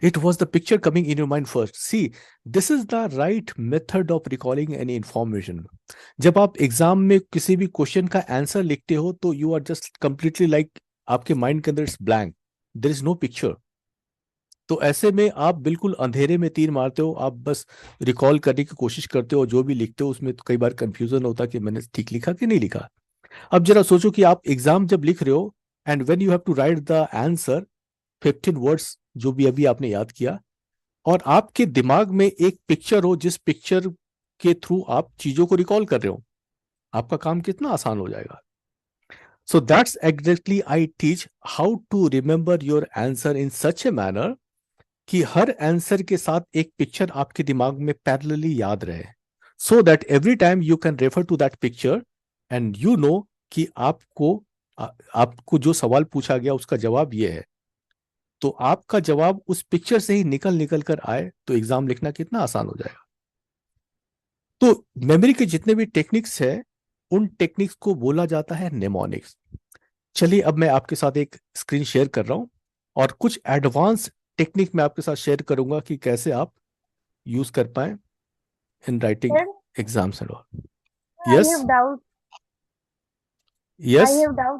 It was the picture coming in your mind first. See, this is the right method of recalling any information. जब आप exam में किसी भी question का answer लिखते हो तो you are just completely like आपके माइंड के अंदर blank. There is no picture. तो ऐसे में आप बिल्कुल अंधेरे में तीर मारते हो, आप बस रिकॉल करने की कोशिश करते हो, जो भी लिखते हो उसमें तो कई बार कंफ्यूजन होता कि मैंने ठीक लिखा कि नहीं लिखा। अब जरा सोचो कि आप एग्जाम जब लिख रहे हो and when you have to write the answer 15 words जो भी अभी आपने याद किया, और आपके दिमाग में एक पिक्चर हो जिस पिक्चर के थ्रू आप चीजों को रिकॉल कर रहे हो, आपका काम कितना आसान हो जाएगा। So that's exactly I teach how to remember your answer in such a manner कि हर आंसर के साथ एक पिक्चर आपके दिमाग में पैरेलली याद रहे, so that every time you can refer to that picture and you know कि आपको जो सवाल पूछा गया उसका जवाब ये है, तो आपका जवाब उस पिक्चर से ही निकल कर आए तो एग्जाम लिखना कितना आसान हो जाएगा। तो मेमोरी के जितने भी टेक्निक्स है उन टेक्निक्स को बोला जाता है नेमोनिक्स। चलिए अब मैं आपके साथ एक स्क्रीन शेयर कर रहा हूं और कुछ एडवांस टेक्निक मैं आपके साथ शेयर करूंगा कि कैसे आप यूज कर पाए in writing exams and all. Yes yes I have doubt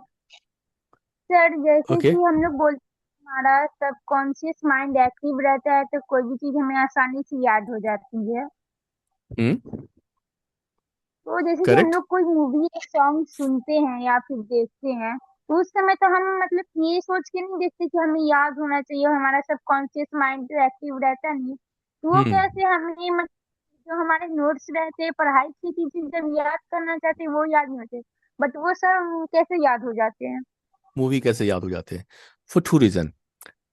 sir, जैसे Okay. कि हम लोग बोलते हैं हमारा सबकॉन्शियस माइंड एक्टिव रहता है तो कोई भी चीज हमें आसानी से याद हो जाती है। तो जैसे कि हम Correct. लोग कोई मूवी या सॉन्ग सुनते हैं या फिर देखते हैं तो उस समय तो हम मतलब ये सोच के नहीं देखते कि हमें याद होना चाहिए, हमारा सबकॉन्शियस माइंड तो एक्टिव रहता नहीं, तो वो कैसे हमें मतलब जो हमारे नोट्स रहते हैं पढ़ाई की चीजें जब याद करना चाहते हैं वो याद नहीं होते, बट वो सब कैसे याद हो जाते हैं? मूवी कैसे याद हो जाते हैं? For 2 reason.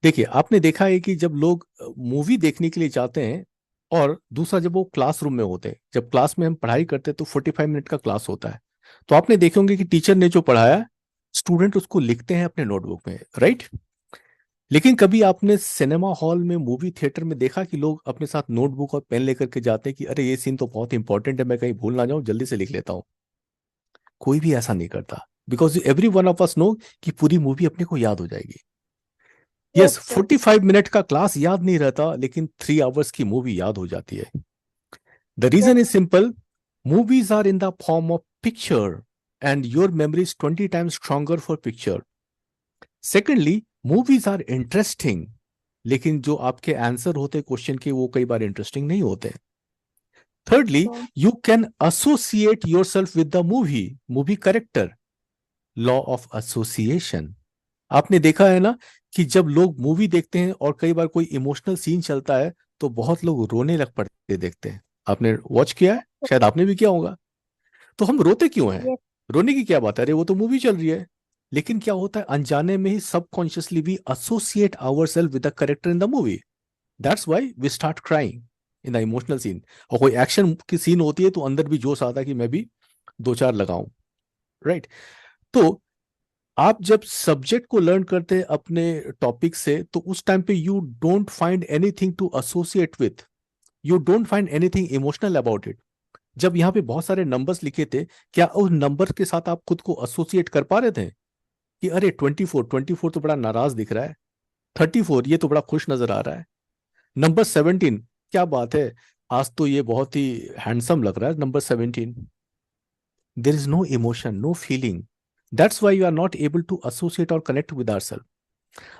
देखिए, आपने देखा है कि जब लोग मूवी देखने के लिए जाते हैं और दूसरा जब वो क्लासरूम में होते हैं, जब क्लास में हम पढ़ाई करते हैं तो 45 मिनट का क्लास होता है, तो आपने देखे होंगे कि टीचर ने जो पढ़ाया स्टूडेंट उसको लिखते हैं अपने नोटबुक में, राइट। लेकिन कभी आपने सिनेमा हॉल में मूवी थिएटर में देखा कि लोग अपने साथ नोटबुक और पेन लेकर के जाते हैं कि अरे ये सीन तो बहुत इंपॉर्टेंट है, मैं कहीं भूल ना जाऊं, जल्दी से लिख लेता हूं? कोई भी ऐसा नहीं करता, because every one of us know कि पूरी मूवी अपने को याद हो जाएगी। यस, 45 मिनट का क्लास याद नहीं रहता, लेकिन 3 आवर्स की मूवी याद हो जाती है। The reason is simple, movies are in the form of picture and your memory is 20 times stronger for picture. Secondly, movies are interesting, लेकिन जो आपके आंसर होते क्वेश्चन के वो कई बार इंटरेस्टिंग नहीं होते। Thirdly, you can associate yourself with the movie character, law of association. आपने देखा है ना कि जब लोग मूवी देखते हैं और कई बार कोई इमोशनल सीन चलता है तो बहुत लोग रोने लग पड़ते देखते हैं। आपने वॉच किया है, शायद आपने भी किया होगा। तो हम रोते क्यों हैं? रोने की क्या बात है, अरे वो तो मूवी चल रही है। लेकिन क्या होता है, अनजाने में ही subconsciously we associate ourselves with the character in the movie, that's why we start crying in the emotional scene. और कोई एक्शन की सीन होती है तो अंदर भी जोश आता है कि मैं भी 2-4 लगाऊं, राइट। तो आप जब सब्जेक्ट को लर्न करते हैं अपने टॉपिक से तो उस टाइम पे you don't find anything to associate with, you don't find anything emotional about it. जब यहाँ पे बहुत सारे नंबर्स लिखे थे, क्या उस नंबर के साथ आप खुद को एसोसिएट कर पा रहे थे कि अरे 24 तो बड़ा नाराज दिख रहा है, 34 ये तो बड़ा खुश नजर आ रहा है, नंबर 17 क्या बात है, आज तो ये बहुत ही हैंडसम लग रहा है number 17। There is no emotion, no feeling, that's why you are not able to associate और कनेक्ट विद आवरसेल्फ।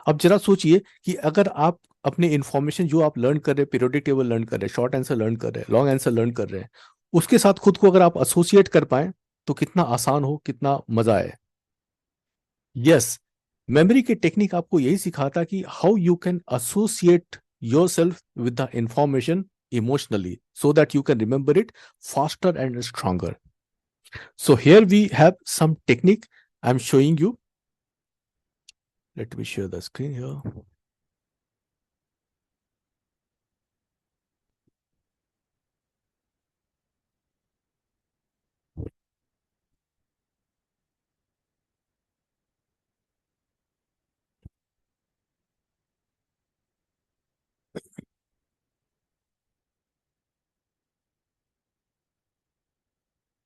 अब जरा सोचिए कि अगर आप अपने इंफॉर्मेशन जो आप लर्न कर रहे हैं, पीरियोडिक टेबल लर्न कर रहे हैं, शॉर्ट आंसर लर्न कर रहे हैं, लॉन्ग आंसर लर्न कर रहे हैं, उसके साथ खुद को अगर आप एसोसिएट कर पाए तो कितना आसान हो, कितना मजा आए। यस, मेमोरी की टेक्निक आपको यही सिखाता कि how you can associate yourself with the information emotionally so that you can remember it faster and stronger. So here we have some technique I'm showing you. Let me share the screen here.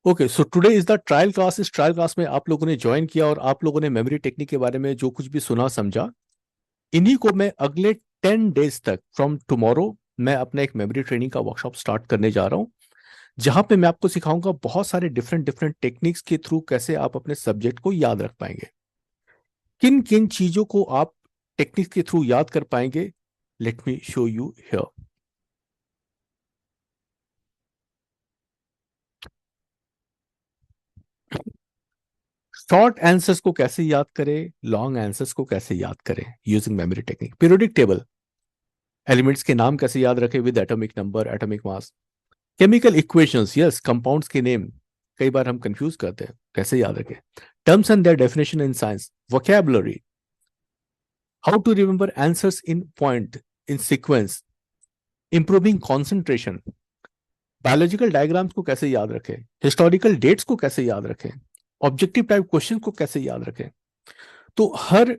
Okay, so today is the trial class. इस trial class में आप लोगों ने join किया और आप लोगों ने मेमोरी टेक्निक के बारे में जो कुछ भी सुना समझा, इन्हीं को मैं अगले 10 डेज तक फ्रॉम टुमारो मैं अपना एक मेमोरी ट्रेनिंग का वर्कशॉप स्टार्ट करने जा रहा हूं, जहां पे मैं आपको सिखाऊंगा बहुत सारे डिफरेंट टेक्निक्स के थ्रू कैसे आप अपने सब्जेक्ट को याद रख पाएंगे. किन किन चीजों को आप टेक्निक्स के थ्रू याद कर पाएंगे, let me show you here. Short answers को कैसे याद करें, लॉन्ग आंसर्स को कैसे याद करें using memory technique. Periodic table, elements के नाम कैसे याद रखें with atomic number, atomic mass. Chemical equations, yes, compounds के नेम कई बार हम कंफ्यूज करते हैं, कैसे याद रखें. Terms and their definition in science, vocabulary, how to remember answers in point in sequence, improving concentration. Biological diagrams को कैसे याद रखें, हिस्टोरिकल डेट्स को कैसे याद रखें, ऑब्जेक्टिव टाइप क्वेश्चन को कैसे याद रखें. तो हर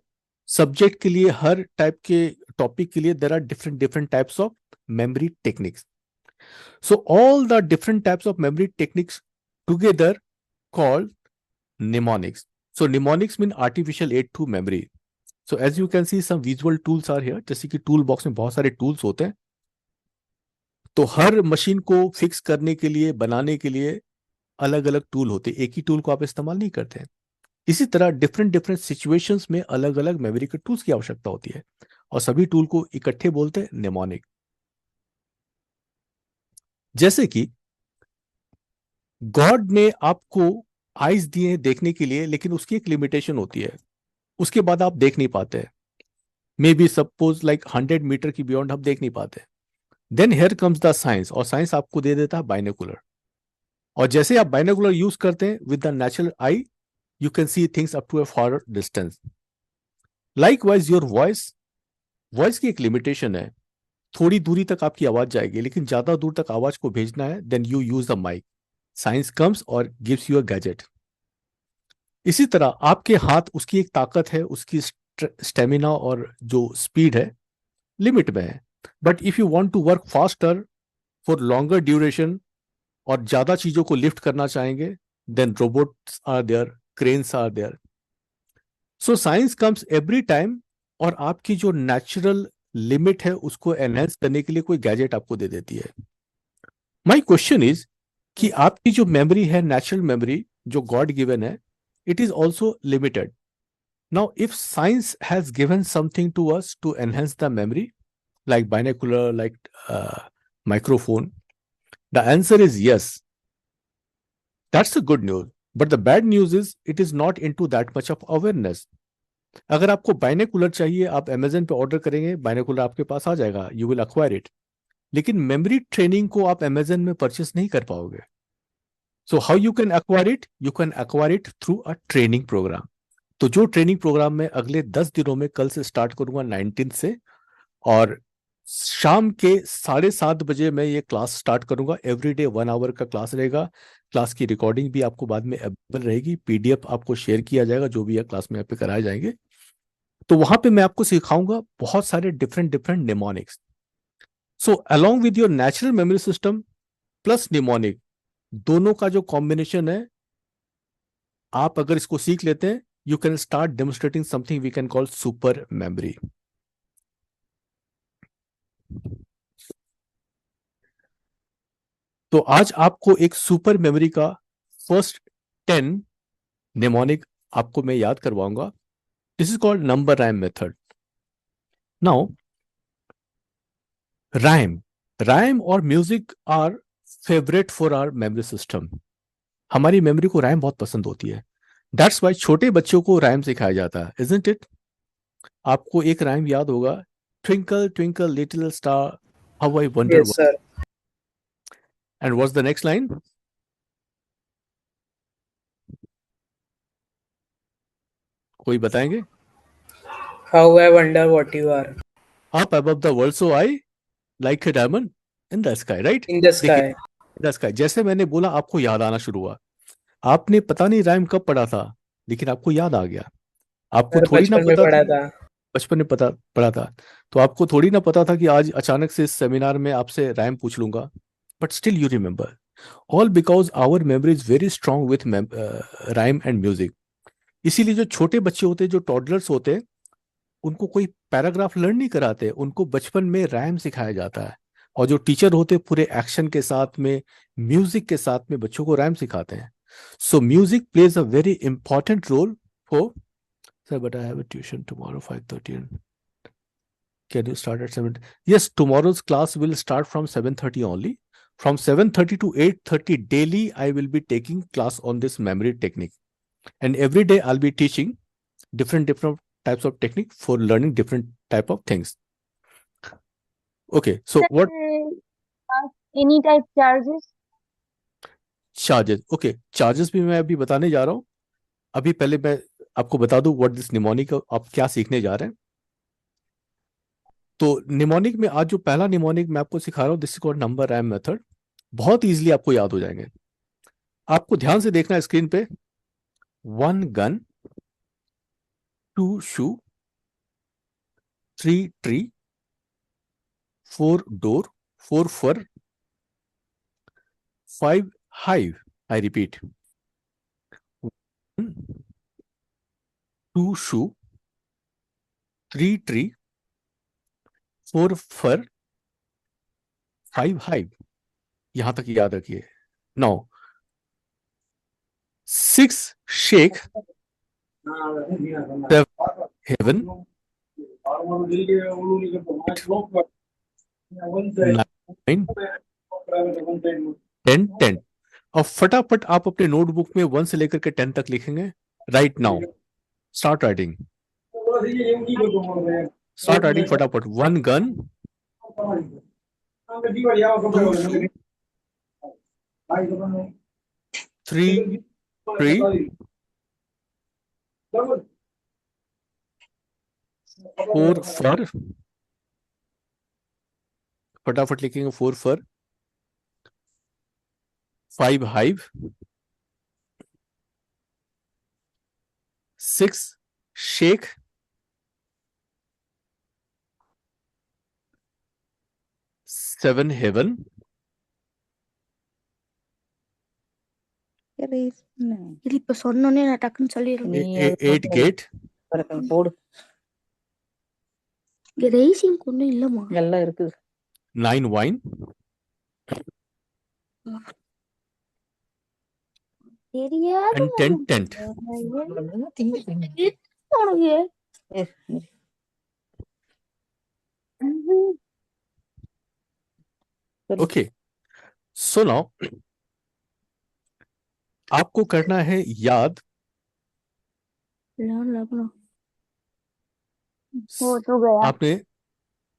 सब्जेक्ट के लिए, हर टाइप के टॉपिक के लिए there are different types of memory techniques. So all the different types of memory techniques together called mnemonics. So mnemonics mean artificial aid to memory. So as you can see, some visual tools are here. जैसे कि tool box में बहुत सारे tools होते हैं. तो हर machine को fix करने के लिए, बनाने के लिए अलग अलग टूल होते हैं. एक ही टूल को आप इस्तेमाल नहीं करते हैं. इसी तरह डिफरेंट सिचुएशंस में अलग अलग मेमोरी के टूल्स की आवश्यकता होती है और सभी टूल को इकट्ठे बोलते हैं mnemonic. जैसे कि गॉड ने आपको आईज दिए देखने के लिए, लेकिन उसकी एक लिमिटेशन होती है, उसके बाद आप देख नहीं पाते. Maybe suppose like 100 metre की बियॉन्ड हम देख नहीं पाते. Then here comes the science, और साइंस आपको दे देता है बाइनोकुलर. और जैसे आप बाइनोकुलर यूज करते हैं with the natural eye, you can see things up to a far distance. Likewise your voice की एक लिमिटेशन है. थोड़ी दूरी तक आपकी आवाज जाएगी, लेकिन ज्यादा दूर तक आवाज को भेजना है, then you use the mic. Science comes और गिव्स यू अ गैजेट. इसी तरह आपके हाथ, उसकी एक ताकत है, उसकी स्टेमिना और जो स्पीड है लिमिट में है. But if you want to work faster for longer duration और ज्यादा चीजों को लिफ्ट करना चाहेंगे, then robots are there, cranes are there. So science comes every time और आपकी जो नेचुरल लिमिट है उसको एनहेंस करने के लिए कोई गैजेट आपको दे देती है. माय क्वेश्चन इज कि आपकी जो मेमोरी है, नेचुरल मेमोरी जो गॉड गिवन है, it is also limited. Now if science has given something to us to enhance the memory, like binocular, like microphone, the answer is yes. That's the good news. But the bad news is it is not into that much of awareness. अगर आपको binocular चाहिए, आप Amazon पे order करेंगे, binocular आपके पास आ जाएगा, यू विल एक्वायर इट. लेकिन मेमोरी ट्रेनिंग को आप अमेजन में परचेस नहीं कर पाओगे. So how you can acquire it? You can acquire it through a training programme. तो जो ट्रेनिंग प्रोग्राम मैं अगले 10 दिनों में कल से स्टार्ट करूंगा 19 से, और शाम के 7:30 बजे मैं ये क्लास स्टार्ट करूंगा. एवरीडे 1 आवर का क्लास रहेगा. क्लास की रिकॉर्डिंग भी आपको बाद में अवेलेबल रहेगी. पीडीएफ आपको शेयर किया जाएगा, जो भी है क्लास में यहाँ पे कराए जाएंगे. तो वहां पे मैं आपको सिखाऊंगा बहुत सारे different mnemonics. So along with your natural memory system plus mnemonic, दोनों का जो कॉम्बिनेशन है, आप अगर इसको सीख लेते हैं, you can start demonstrating something we can call super memory. तो आज आपको एक सुपर मेमोरी का फर्स्ट 10 निमोनिक आपको मैं याद करवाऊंगा. This is called number rhyme method. Now rhyme और music are favourite for our memory system. हमारी मेमोरी को राइम बहुत पसंद होती है. दैट्स वाई छोटे बच्चों को राइम सिखाया जाता है, इजंट इट? आपको एक राइम याद होगा, twinkle twinkle little star how I wonder. Yes, sir. And what's the next line? कोई बताएंगे? How I wonder what you are Up above the world, so I like a diamond in the sky, right? in the देखिए, sky. in the sky. जैसे मैंने बोला आपको याद आना शुरू हुआ. आपने पता नहीं राइम कब पढ़ा था, लेकिन आपको याद आ गया. आपको सर थोड़ी ना बचपन में पता पढ़ा था, था. बचपन में पढ़ा था, तो आपको थोड़ी ना पता था कि आज अचानक से इस सेमिनार में आपसे राइम पूछ लूंगा. But still you remember, all because our memory is very strong with rhyme and music. इसीलिए जो छोटे बच्चे होते हैं, जो टॉडलर्स होते हैं, उनको कोई पैराग्राफ लर्न नहीं कराते, उनको बचपन में राइम सिखाया जाता है. और जो टीचर होते हैं पूरे एक्शन के साथ में, म्यूजिक के साथ में बच्चों को राइम सिखाते हैं. So music plays a very important role for. Sir, but I have a tuition tomorrow 5:30. And can you start at 7? Yes, tomorrow's class will start from 7:30 only. From 7:30 to 8:30 daily, I will be taking class on this memory technique. And every day I'll be teaching different types of technique for learning different type of things. Okay, so what Any type charges? charges? Okay, charges भी मैं अभी बताने जा रहा हूँ. अभी पहले मैं आपको बता दूं व्हाट दिस निमोनिक आप क्या सीखने जा रहे हैं. तो निमोनिक में आज जो पहला निमोनिक मैं आपको सिखा रहा हूं, this is called number rhyme method. बहुत इजीली आपको याद हो जाएंगे. आपको ध्यान से देखना है स्क्रीन पे. 1 gun, 2 shoe, 3 tree, 4 door, 4 fur, 5 hive. I repeat. 2 shoe, 3 tree, 4 fur, 5 hive. यहां तक याद रखिए. Now 6 shake, 7 heaven, 9 10 10. और फटाफट आप अपने नोटबुक में 1 से लेकर के 10 तक लिखेंगे. Right now start writing. Start writing फटाफट. 1 गन, 2 shoe, 3 tree, 4 fur. फटाफट लिखेंगे 4 fur, 5 hive, 6 shake, 7 heaven, இது இப்ப சொன்னோனே நான் டக்குன்னு சொல்லிடுவேன். 8 gate, இங்க ரேசிங் ஒண்ணும் இல்லம்மா. எல்லாம் இருக்குது. 9 wine, தெரியாது and 10 tent. Okay, so now आपको करना है याद. हो तो गया. आपने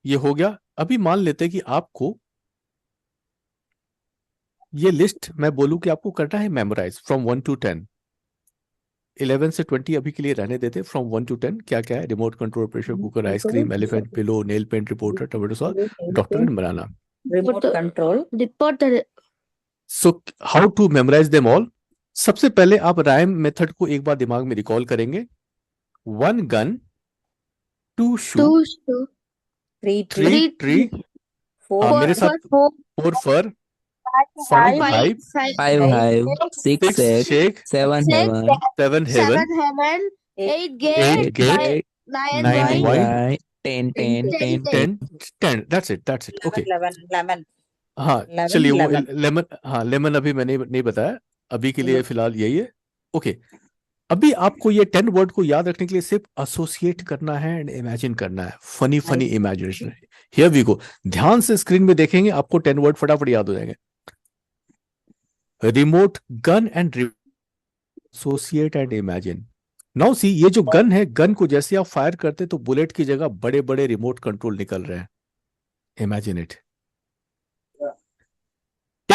ये हो गया. अभी मान लेते हैं कि आपको ये लिस्ट मैं बोलूं कि आपको करना है मेमोराइज फ्रॉम 1 to 10. 11 से 20 अभी के लिए रहने देते. फ्रॉम 1 to 10 क्या क्या है? Remote control, pressure cooker, ice cream, elephant, pillow, nail paint, reporter, tomato sauce, doctor and banana. Remote control. Reporter. So how to memorise them all? सबसे पहले आप राइम मेथड को एक बार दिमाग में रिकॉल करेंगे. 1 गन, 2 शू, 3 ट्री, मेरे साथ 4 fur, 5 hive, 5 hive, 6 6 shake, 7 heaven, 7 heaven, 8 8 gate, 9 wine, 10 10 10 10. That's it. Okay. lemon. हाँ Lemon, चलिए वो lemon. लेमन. हाँ लेमन अभी मैंने नहीं बताया. अभी के लिए फिलहाल यही है. ओके, अभी आपको ये 10 वर्ड को याद रखने के लिए सिर्फ एसोसिएट करना है एंड इमेजिन करना है. Funny imagination. Here we go. ध्यान से स्क्रीन में देखेंगे, आपको 10 वर्ड फटाफट याद हो जाएंगे. Remote gun and associate and imagine. Now see, ये जो गन है, गन को जैसे आप फायर करते तो बुलेट की जगह बड़े बड़े रिमोट कंट्रोल निकल रहे हैं. Imagine it.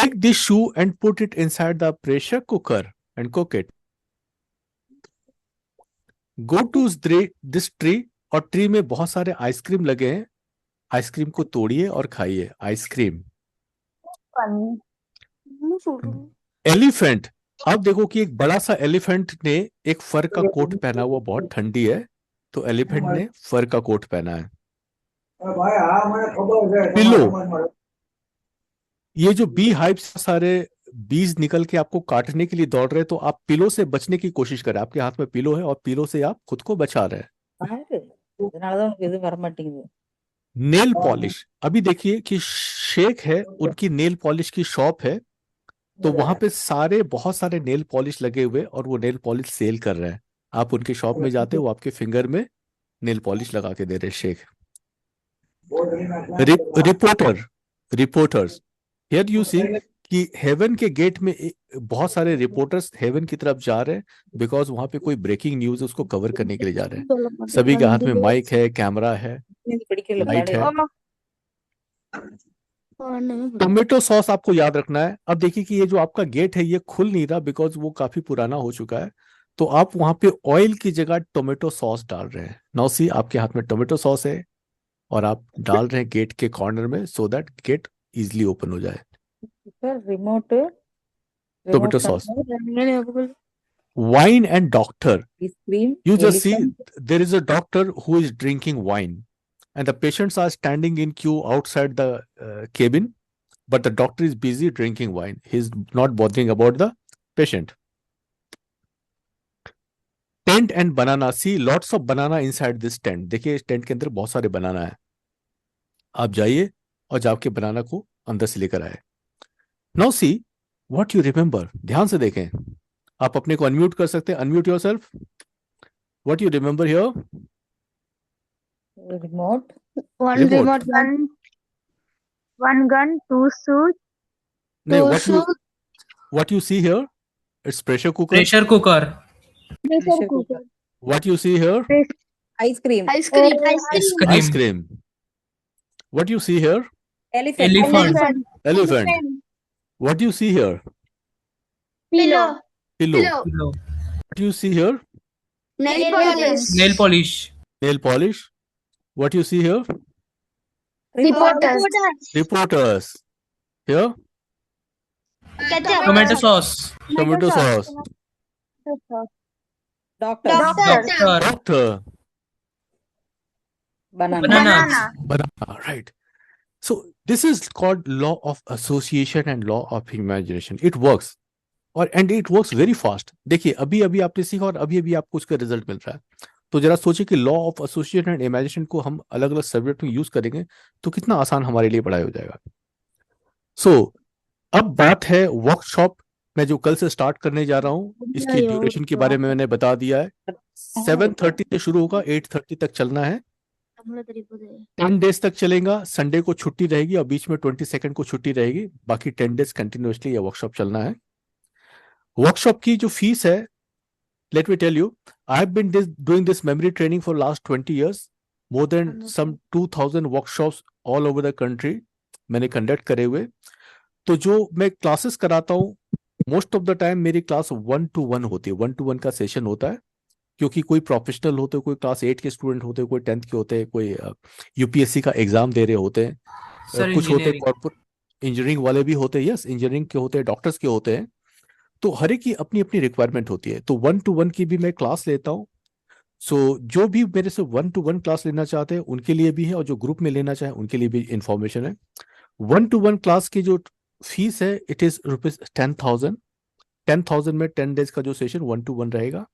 Take this shoe and put it inside the pressure cooker and cook it. Go to this tree, और ट्री में बहुत सारे आइसक्रीम लगे हैं. आइसक्रीम को तोड़िए और खाइए. आइसक्रीम. एलिफेंट. अब देखो कि एक बड़ा सा एलिफेंट ने एक फर का कोट पहना हुआ, बहुत ठंडी है, तो एलिफेंट ने फर का कोट पहना है. पिलो. ये जो बी हाइव सारे बीज निकल के आपको काटने के लिए दौड़ रहे हैं, तो आप पिलो से बचने की कोशिश करें. आपके हाथ में पिलो है और पिलो से आप खुद को बचा रहे हैं. Nail polish. अभी देखिए कि शेख है, उनकी नेल पॉलिश की शॉप है, तो वहां पे बहुत सारे नेल पॉलिश लगे हुए और वो नेल पॉलिश सेल कर रहे हैं. आप उनकी शॉप में जाते हो, आपके फिंगर में नेल पॉलिश लगा के दे रहे Sheikh. Reporters. Here you see कि हेवन के गेट में बहुत सारे रिपोर्टर्स हेवन की तरफ जा रहे हैं, बिकॉज वहां पे कोई ब्रेकिंग न्यूज है, उसको कवर करने के लिए जा रहे हैं. सभी के हाथ में माइक है, कैमरा है, लाइट है. टोमेटो सॉस आपको याद रखना है. अब देखिए कि ये जो आपका गेट है ये खुल नहीं रहा, बिकॉज वो काफी पुराना हो चुका है, तो आप वहां पे ऑयल की जगह टोमेटो सॉस डाल रहे हैं. नाउ सी, आपके हाथ में टोमेटो सॉस है और आप डाल रहे हैं गेट के कॉर्नर में, so that get easily open हो जाए. Remote tomato sauce. Wine and doctor. You just see there is a doctor who is drinking wine, and the patients are standing in queue outside the cabin, but the doctor is busy drinking wine. He's not bothering about the patient. Tent and banana. See lots of banana inside this tent. देखिए इस tent के अंदर बहुत सारे बनाना है. आप जाइए और जाके बनाना को अंदर से लेकर आए. Now see what you remember. ध्यान से देखें. आप अपने को अनम्यूट कर सकते हैं. Unmute yourself. What you remember here? Remote. Remote. One gun, two shoes. No, what you see here? It's pressure cooker. Pressure cooker. Pressure cooker. What you see here? Ice cream. Ice cream. What you see here? Elephant. Elephant. What do you see here? Pillow. Pillow. Pillow. What do you see here? Nail polish. Nail polish. Nail polish. What you see here? Reporters. Reporters. Here? Ketchup. Tomato sauce. Tomato sauce. Doctor. Doctor. Doctor. Banana. Banana. Right. So this is called law of association and law of imagination. It works. and it works very fast. देखिए अभी अभी आपने सीखा और अभी अभी आपको उसका रिजल्ट मिल रहा है. तो जरा सोचिए कि law of association and imagination को हम अलग अलग सब्जेक्ट में यूज करेंगे तो कितना आसान हमारे लिए पढ़ाई हो जाएगा. सो अब बात है वर्कशॉप मैं जो कल से स्टार्ट करने जा रहा हूँ. इसकी ड्यूरेशन के बारे में मैंने बता दिया है. 7:30 से शुरू होगा, 8:30 तक चलना है. 10 डेज तक चलेगा. संडे को छुट्टी रहेगी और बीच में 22 को छुट्टी रहेगी. बाकी 10 डेज कंटिन्यूसली ये वर्कशॉप चलना है. वर्कशॉप की जो फीस है, let me tell you, I have been doing this memory training for last 20 years. More than some 2000 workshops all over the country मैंने कंडक्ट करे हुए. तो जो मैं क्लासेस कराता हूँ मोस्ट ऑफ द टाइम मेरी क्लास 1-to-1 होती है. 1-to-1 का सेशन होता है, क्योंकि कोई प्रोफेशनल होते हैं, कोई क्लास 8 के स्टूडेंट होते हैं, कोई 10th के होते हैं, कोई यूपीएससी का एग्जाम दे रहे होते हैं, कुछ होते हैं कॉर्पोरेट इंजीनियरिंग वाले भी होते हैं. यस, इंजीनियरिंग के होते हैं, डॉक्टर्स के होते हैं. तो हर एक की अपनी अपनी रिक्वायरमेंट होती है. तो 1-to-1 की भी मैं क्लास लेता हूँ. सो जो भी मेरे से 1-to-1 क्लास लेना चाहते हैं उनके लिए भी है, और जो ग्रुप में लेना चाहे उनके लिए भी इंफॉर्मेशन है. 1-to-1 क्लास की जो फीस है इट इज ₹10,000. 10,000 में 10 डेज का जो सेशन 1-to-1 रहेगा.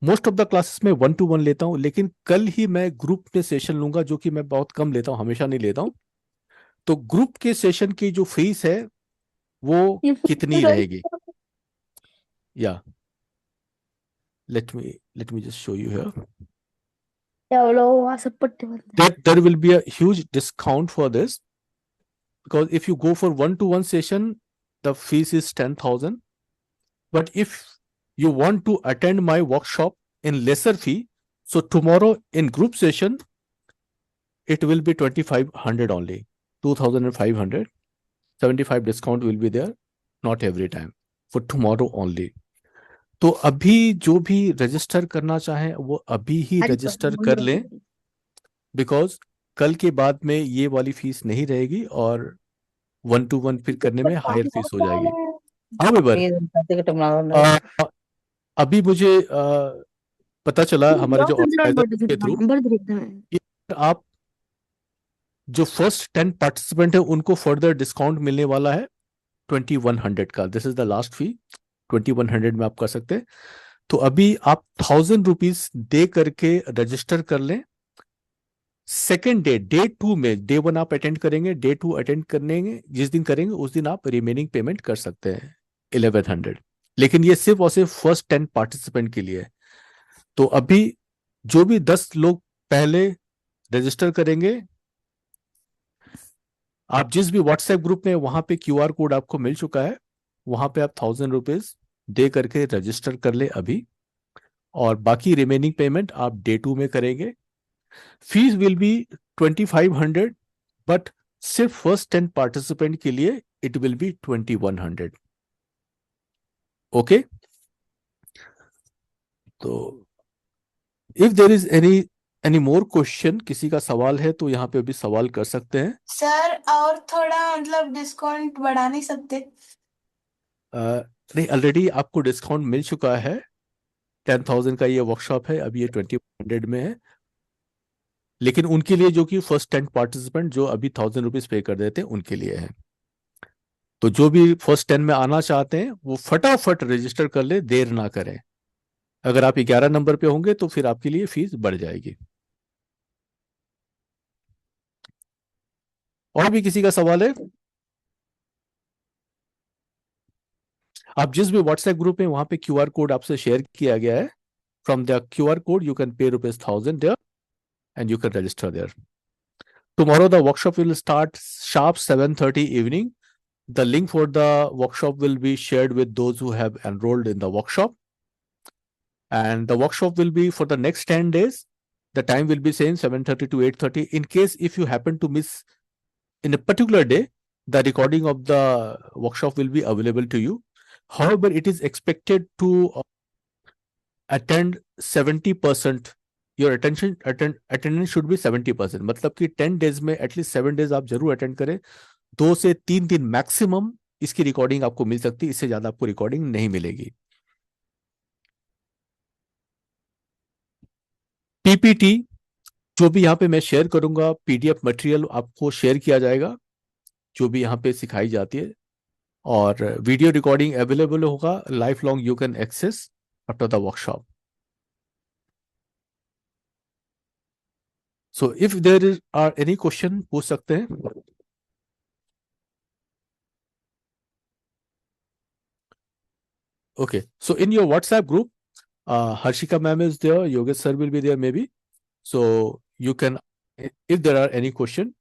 मोस्ट ऑफ द क्लासेस में 1-to-1 लेता हूँ, लेकिन कल ही मैं ग्रुप में सेशन लूंगा, जो कि मैं बहुत कम लेता हूँ, हमेशा नहीं लेता हूँ. तो ग्रुप के सेशन की जो फीस है वो कितनी रहेगी? Yeah, let me just show you here. There will be a huge discount for this, because if you go for 1-to-1 session, the fees is 10,000. But if you want to attend my workshop in lesser fee, so tomorrow in group session, it will be 2,500 only, 2,500. 75 discount will be there, not every time, for tomorrow only. तो अभी जो भी register करना चाहें वो अभी ही register कर लें, बिकॉज कल के बाद में ये वाली फीस नहीं रहेगी और 1-to-1 फिर करने में हायर फीस हो जाएगी। However, अभी मुझे पता चला हमारे जो ऑर्गेनाइजर के थ्रू आप जो फर्स्ट 10 पार्टिसिपेंट है उनको फर्दर डिस्काउंट मिलने वाला है 2100 का। दिस इज द लास्ट फी, 2100 में आप कर सकते हैं। तो अभी आप 1000 रुपीज दे करके रजिस्टर कर लें। सेकेंड डे 2 में, डे 1 आप अटेंड करेंगे, डे 2 अटेंड करेंगे, जिस दिन करेंगे उस दिन आप रिमेनिंग पेमेंट कर सकते हैं 1100। लेकिन ये सिर्फ और सिर्फ फर्स्ट 10 पार्टिसिपेंट के लिए है। तो अभी जो भी 10 लोग पहले रजिस्टर करेंगे, आप जिस भी व्हाट्सएप ग्रुप में, वहां पे QR कोड आपको मिल चुका है, वहां पे आप 1000 रुपीज दे करके रजिस्टर कर ले अभी, और बाकी रिमेनिंग पेमेंट आप डे 2 में करेंगे। फीस विल बी 2500, बट सिर्फ फर्स्ट 10 पार्टिसिपेंट के लिए इट विल बी 2100। ओके, तो if there is any more question, किसी का सवाल है तो यहाँ पे अभी सवाल कर सकते हैं। सर और थोड़ा मतलब डिस्काउंट बढ़ा नहीं सकते? नहीं, ऑलरेडी आपको डिस्काउंट मिल चुका है। 10,000 का ये वर्कशॉप है, अभी ये 2100 में है। लेकिन उनके लिए जो कि फर्स्ट 10 पार्टिसिपेंट जो अभी 1000 रुपीज पे कर देते हैं उनके लिए है। तो जो भी फर्स्ट 10 में आना चाहते हैं वो फटाफट रजिस्टर कर ले, देर ना करें। अगर आप 11 नंबर पे होंगे तो फिर आपके लिए फीस बढ़ जाएगी। और भी किसी का सवाल है? आप जिस भी व्हाट्सएप ग्रुप में, वहां पे QR कोड आपसे शेयर किया गया है। From the QR code you can pay ₹1000 there and you can register there. Tomorrow the workshop will start sharp 7:30 evening. The link for the workshop will be shared with those who have enrolled in the workshop. And the workshop will be for the next 10 days. The time will be same, 7:30 to 8:30. In case if you happen to miss in a particular day, the recording of the workshop will be available to you. However, it is expected to attend 70%. Your attendance should be 70%। मतलब कि 10 days में at least 7 days आप जरूर attend करें। 2 से 3 दिन maximum इसकी recording आपको मिल सकती है, इससे ज्यादा आपको रिकॉर्डिंग नहीं मिलेगी। PPT जो भी यहाँ पे मैं शेयर करूंगा, PDF मटेरियल आपको शेयर किया जाएगा जो भी यहाँ पे सिखाई जाती है, और वीडियो रिकॉर्डिंग अवेलेबल होगा life long, you can access after the workshop. So if there are any question, पूछ सकते हैं। Okay, so in your WhatsApp group, Harshika ma'am is there, Yogesh sir will be there maybe. So you can, if there are any question,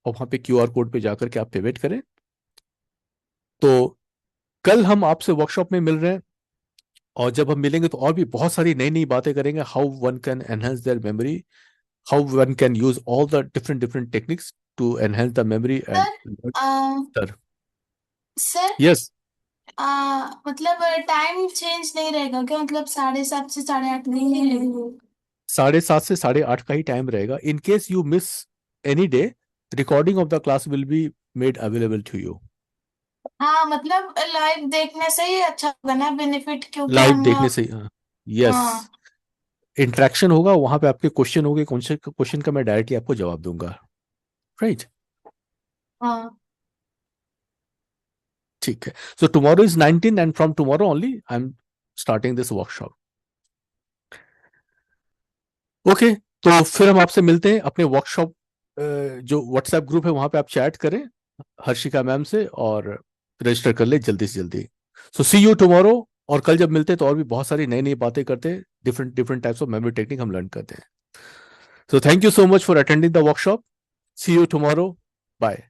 और वहाँ पे QR code पे जाकर के आप पेमेंट करें। तो कल हम आपसे वर्कशॉप में मिल रहे हैं, और जब हम मिलेंगे तो और भी बहुत सारी नई नई बातें करेंगे। How one can enhance their memory, how one can use all the different techniques to enhance the memory and sir yes, मतलब टाइम चेंज नहीं रहेगा क्या? मतलब 7:30 से 8:30 नहीं रहेगा? 7:30 से 8:30 का ही टाइम रहेगा। In case you miss any day, recording of the class will be made available to you. हाँ, मतलब लाइव देखने से ही अच्छा होगा ना बेनिफिट, क्योंकि लाइव हम देखने से, यस, इंटरेक्शन होगा, वहां पे आपके क्वेश्चन होंगे, क्वेश्चन का मैं डायरेक्टली आपको जवाब दूंगा। राइट, हाँ ठीक है। So tomorrow is 19 and from tomorrow only I am starting this workshop. Okay, तो फिर हम आपसे मिलते हैं अपने वर्कशॉप, जो व्हाट्सएप ग्रुप है वहां पे आप चैट करें हर्षिका मैम से और रजिस्टर कर ले जल्दी से जल्दी। सो सी यू टुमारो। और कल जब मिलते हैं तो और भी बहुत सारी नई नई बातें करते हैं, different types of memory technique हम लर्न करते हैं। So thank you so much for attending the workshop. See you tomorrow, bye.